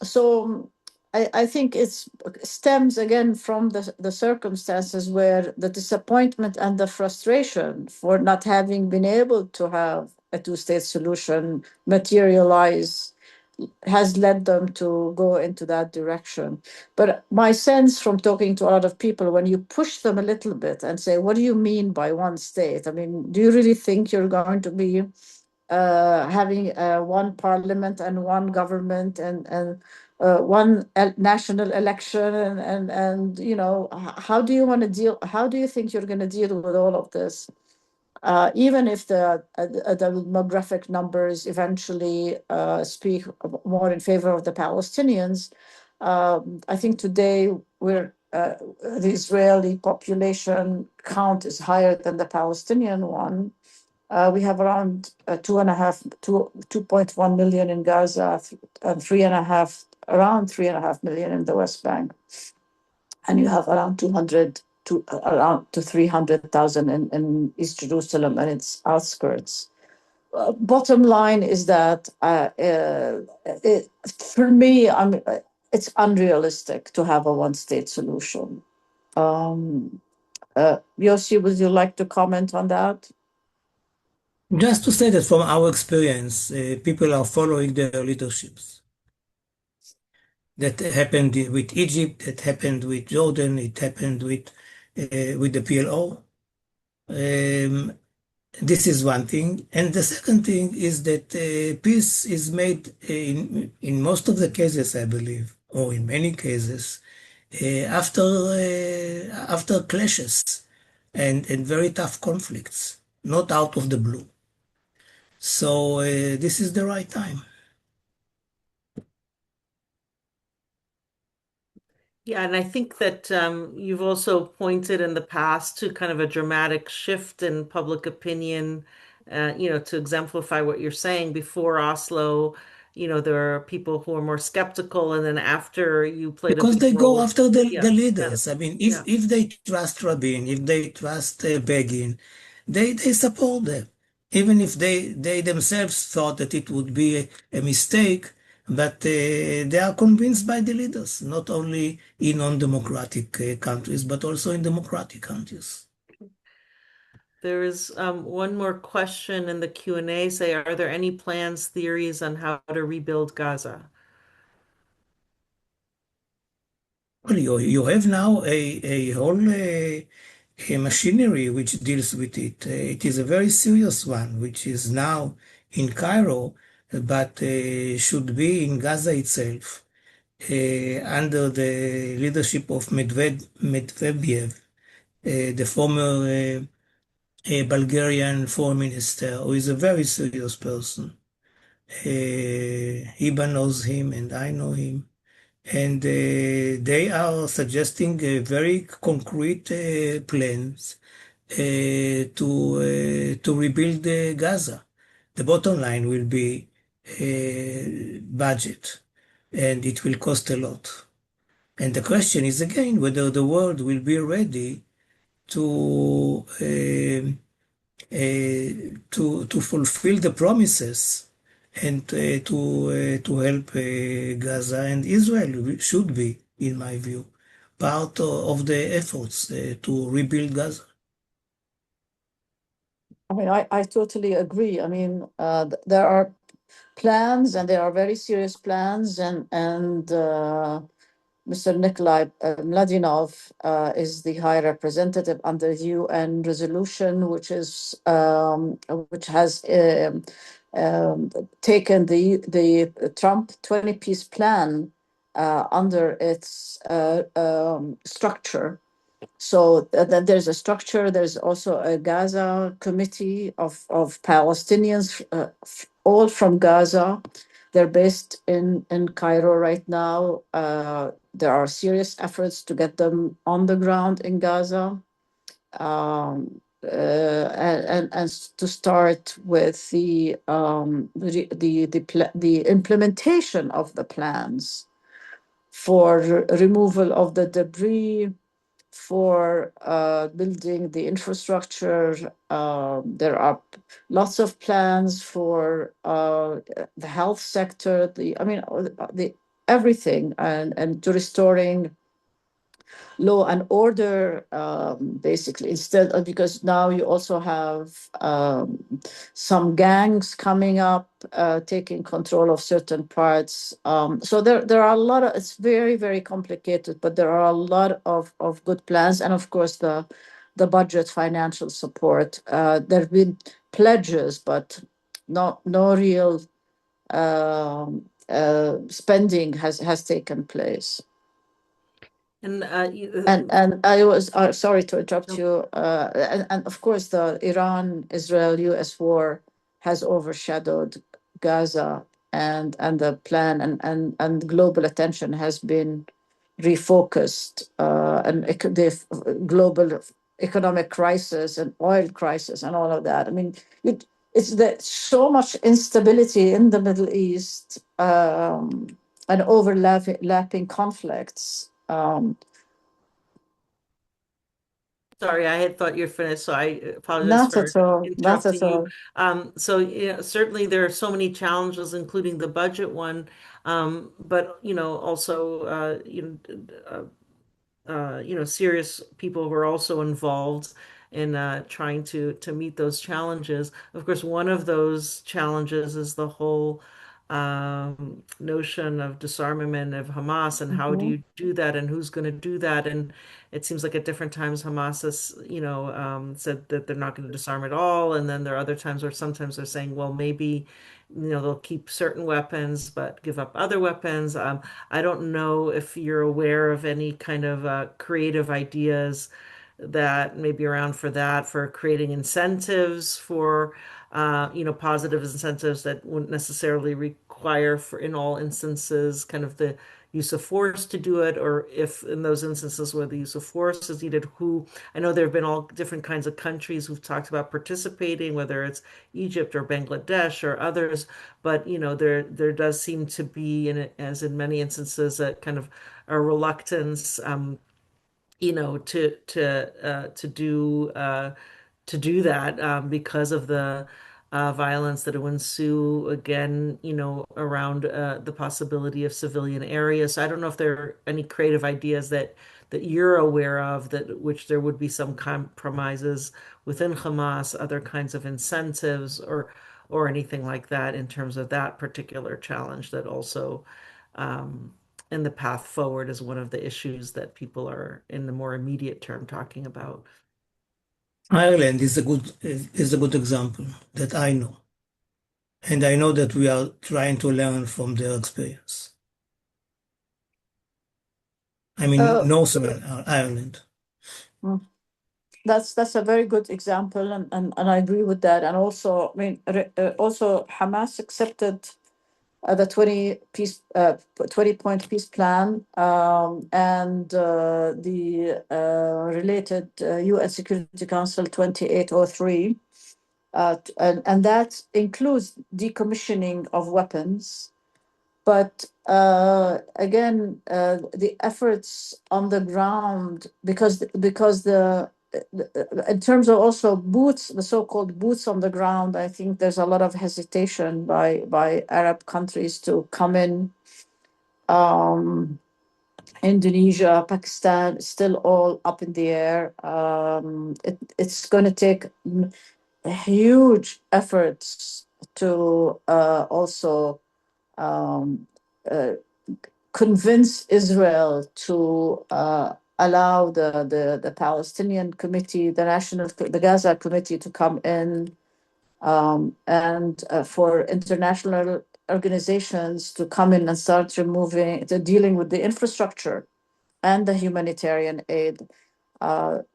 So I think it stems again from the circumstances where the disappointment and the frustration for not having been able to have a two-state solution materialize has led them to go into that direction. But my sense from talking to a lot of people, when you push them a little bit and say, what do you mean by one state? I mean, do you really think you're going to be having one parliament and one government and one national election and how do you want to deal? How do you think you're going to deal with all of this? Even if the demographic numbers eventually speak more in favor of the Palestinians, I think today the Israeli population count is higher than the Palestinian one. We have around 2.1 million in Gaza, and around 3.5 million in the West Bank, and you have around 200 to around to 300,000 in East Jerusalem and its outskirts. Bottom line is that for me, it's unrealistic to have a one-state solution. Yossi, would you like to comment on that? Just to say that from our experience, people are following their leaderships. That happened with Egypt, that happened with Jordan, it happened with the PLO. This is one thing. And the second thing is that peace is made in most of the cases, I believe, or in many cases, after clashes and very tough conflicts, not out of the blue. So this is the right time. Yeah, and I think that you've also pointed in the past to kind of a dramatic shift in public opinion, to exemplify what you're saying. Before Oslo, there are people who are more skeptical, and then after you played a Because big they role go with, after the yeah, kind of, leaders. I mean, yeah. if they trust Rabin, if they trust Begin, they support them. Even if they themselves thought that it would be a mistake, but they are convinced by the leaders, not only in non-democratic countries, but also in democratic countries. There is one more question in the Q&A. Say, are there any plans, theories on how to rebuild Gaza? Well, you have now a whole a machinery which deals with it. It is a very serious one, which is now in Cairo, but should be in Gaza itself, under the leadership of Medvedev, the former Bulgarian foreign minister, who is a very serious person. Hiba knows him, and I know him. And they are suggesting very concrete plans to rebuild Gaza. The bottom line will be budget, and it will cost a lot. And the question is again whether the world will be ready to to fulfill the promises and to help Gaza, and Israel should be, in my view, part of the efforts to rebuild Gaza. I mean, I totally agree. I mean, there are plans, and there are very serious plans, and Mr. Nikolai Mladinov is the High Representative under the UN resolution, which has taken the Trump 20-piece plan under its structure. So then there's a structure. There's also a Gaza committee of Palestinians, all from Gaza. They're based in Cairo right now. There are serious efforts to get them on the ground in Gaza, and to start with the implementation of the plans for removal of the debris, for building the infrastructure. There are lots of plans for the health sector, the everything, and to restoring law and order, basically, instead of, because now you also have some gangs coming up, taking control of certain parts. So there are a lot of, it's very, very complicated, but there are a lot of good plans. And of course, the budget financial support. There have been pledges, but no real spending has taken place. And And I was sorry to interrupt no, you. And of course, the Iran-Israel-US war has overshadowed Gaza, and the plan, and global attention has been refocused, and the global economic crisis and oil crisis and all of that. I mean, it's so much instability in the Middle East, and overlapping conflicts. sorry, I had thought you're finished, so I apologize Not for at all. Not at interrupting you. all. So certainly there are so many challenges, including the budget one, but also serious people who are also involved in trying to meet those challenges. Of course, one of those challenges is the whole notion of disarmament of Hamas, and how do Mhm. you do that, and who's going to do that? And it seems like at different times Hamas has, said that they're not going to disarm at all, and then there are other times where sometimes they're saying, well, maybe, they'll keep certain weapons but give up other weapons. I don't know if you're aware of any kind of creative ideas that may be around for that, for creating incentives for, positive incentives that wouldn't necessarily require, for in all instances, kind of the use of force to do it, or if in those instances where the use of force is needed, who, I know there have been all different kinds of countries who've talked about participating, whether it's Egypt or Bangladesh or others, but there does seem to be, as in many instances, a kind of a reluctance, to do that, because of the violence that will ensue again, around the possibility of civilian areas. So I don't know if there are any creative ideas that you're aware of, that which there would be some compromises within Hamas, other kinds of incentives, or anything like that in terms of that particular challenge, that also, and the path forward is one of the issues that people are in the more immediate term talking about. Ireland is a good example that I know, and I know that we are trying to learn from their experience. I mean, Uh, Northern Ireland. mm, that's a very good example, and I agree with that. And also, I mean, also Hamas accepted the 20-point peace plan, and the related UN Security Council 2803, and that includes decommissioning of weapons. But again, the efforts on the ground, because in terms of also boots, the so-called boots on the ground, I think there's a lot of hesitation by Arab countries to come in. Um, Indonesia, Pakistan, still all up in the air. It's going to take huge efforts to also um, uh, convince Israel to allow the Palestinian Committee, the Gaza Committee, to come in, and for international organizations to come in and start dealing with the infrastructure and the humanitarian aid.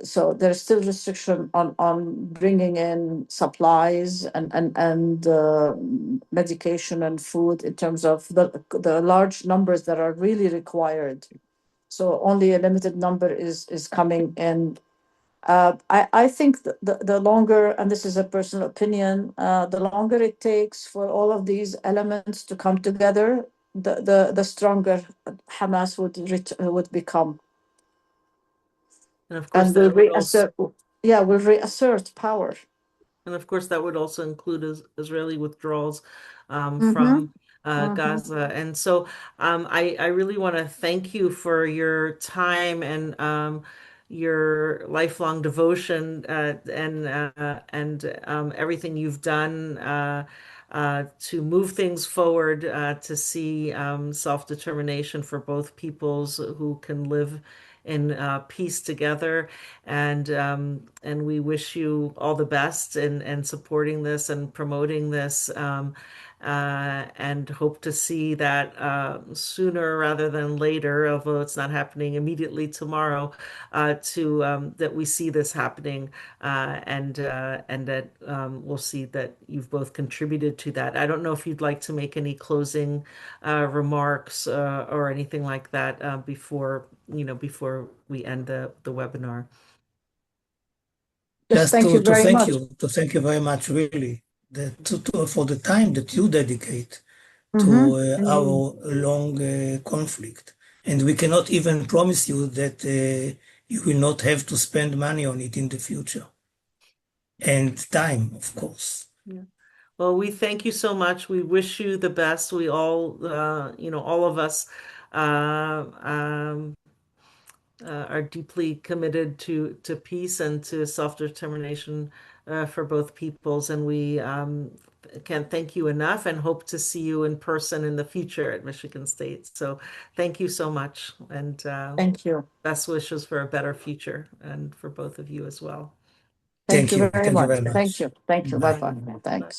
So there's still restriction on bringing in supplies and medication and food, in terms of the large numbers that are really required. So only a limited number is coming in. I think the longer, and this is a personal opinion, the longer it takes for all of these elements to come together, the stronger Hamas would become, And of course, and will that would also, reassert, yeah, will reassert power. and of course, that would also include Israeli withdrawals Mm-hmm. from Gaza. And so I really want to thank you for your time and your lifelong devotion and everything you've done to move things forward to see self-determination for both peoples who can live in peace together. And we wish you all the best in supporting this and promoting this. And hope to see that sooner rather than later, although it's not happening immediately tomorrow, to that we see this happening and that we'll see that you've both contributed to that. I don't know if you'd like to make any closing remarks or anything like that before we end the webinar. Yes, Just thank you very much. to thank you very much, really, for the time that you dedicate to our long conflict. And we cannot even promise you that you will not have to spend money on it in the future. And time, of course. Yeah. Well, we thank you so much. We wish you the best. We all, all of us uh, um, are deeply committed to peace and to self-determination for both peoples. And we can't thank you enough and hope to see you in person in the future at Michigan State. So thank you so much. And Thank you. best wishes for a better future and for both of you as well. Thank you very Thank you much. very Thank much. you. Thank you. Bye. Bye-bye. Thanks.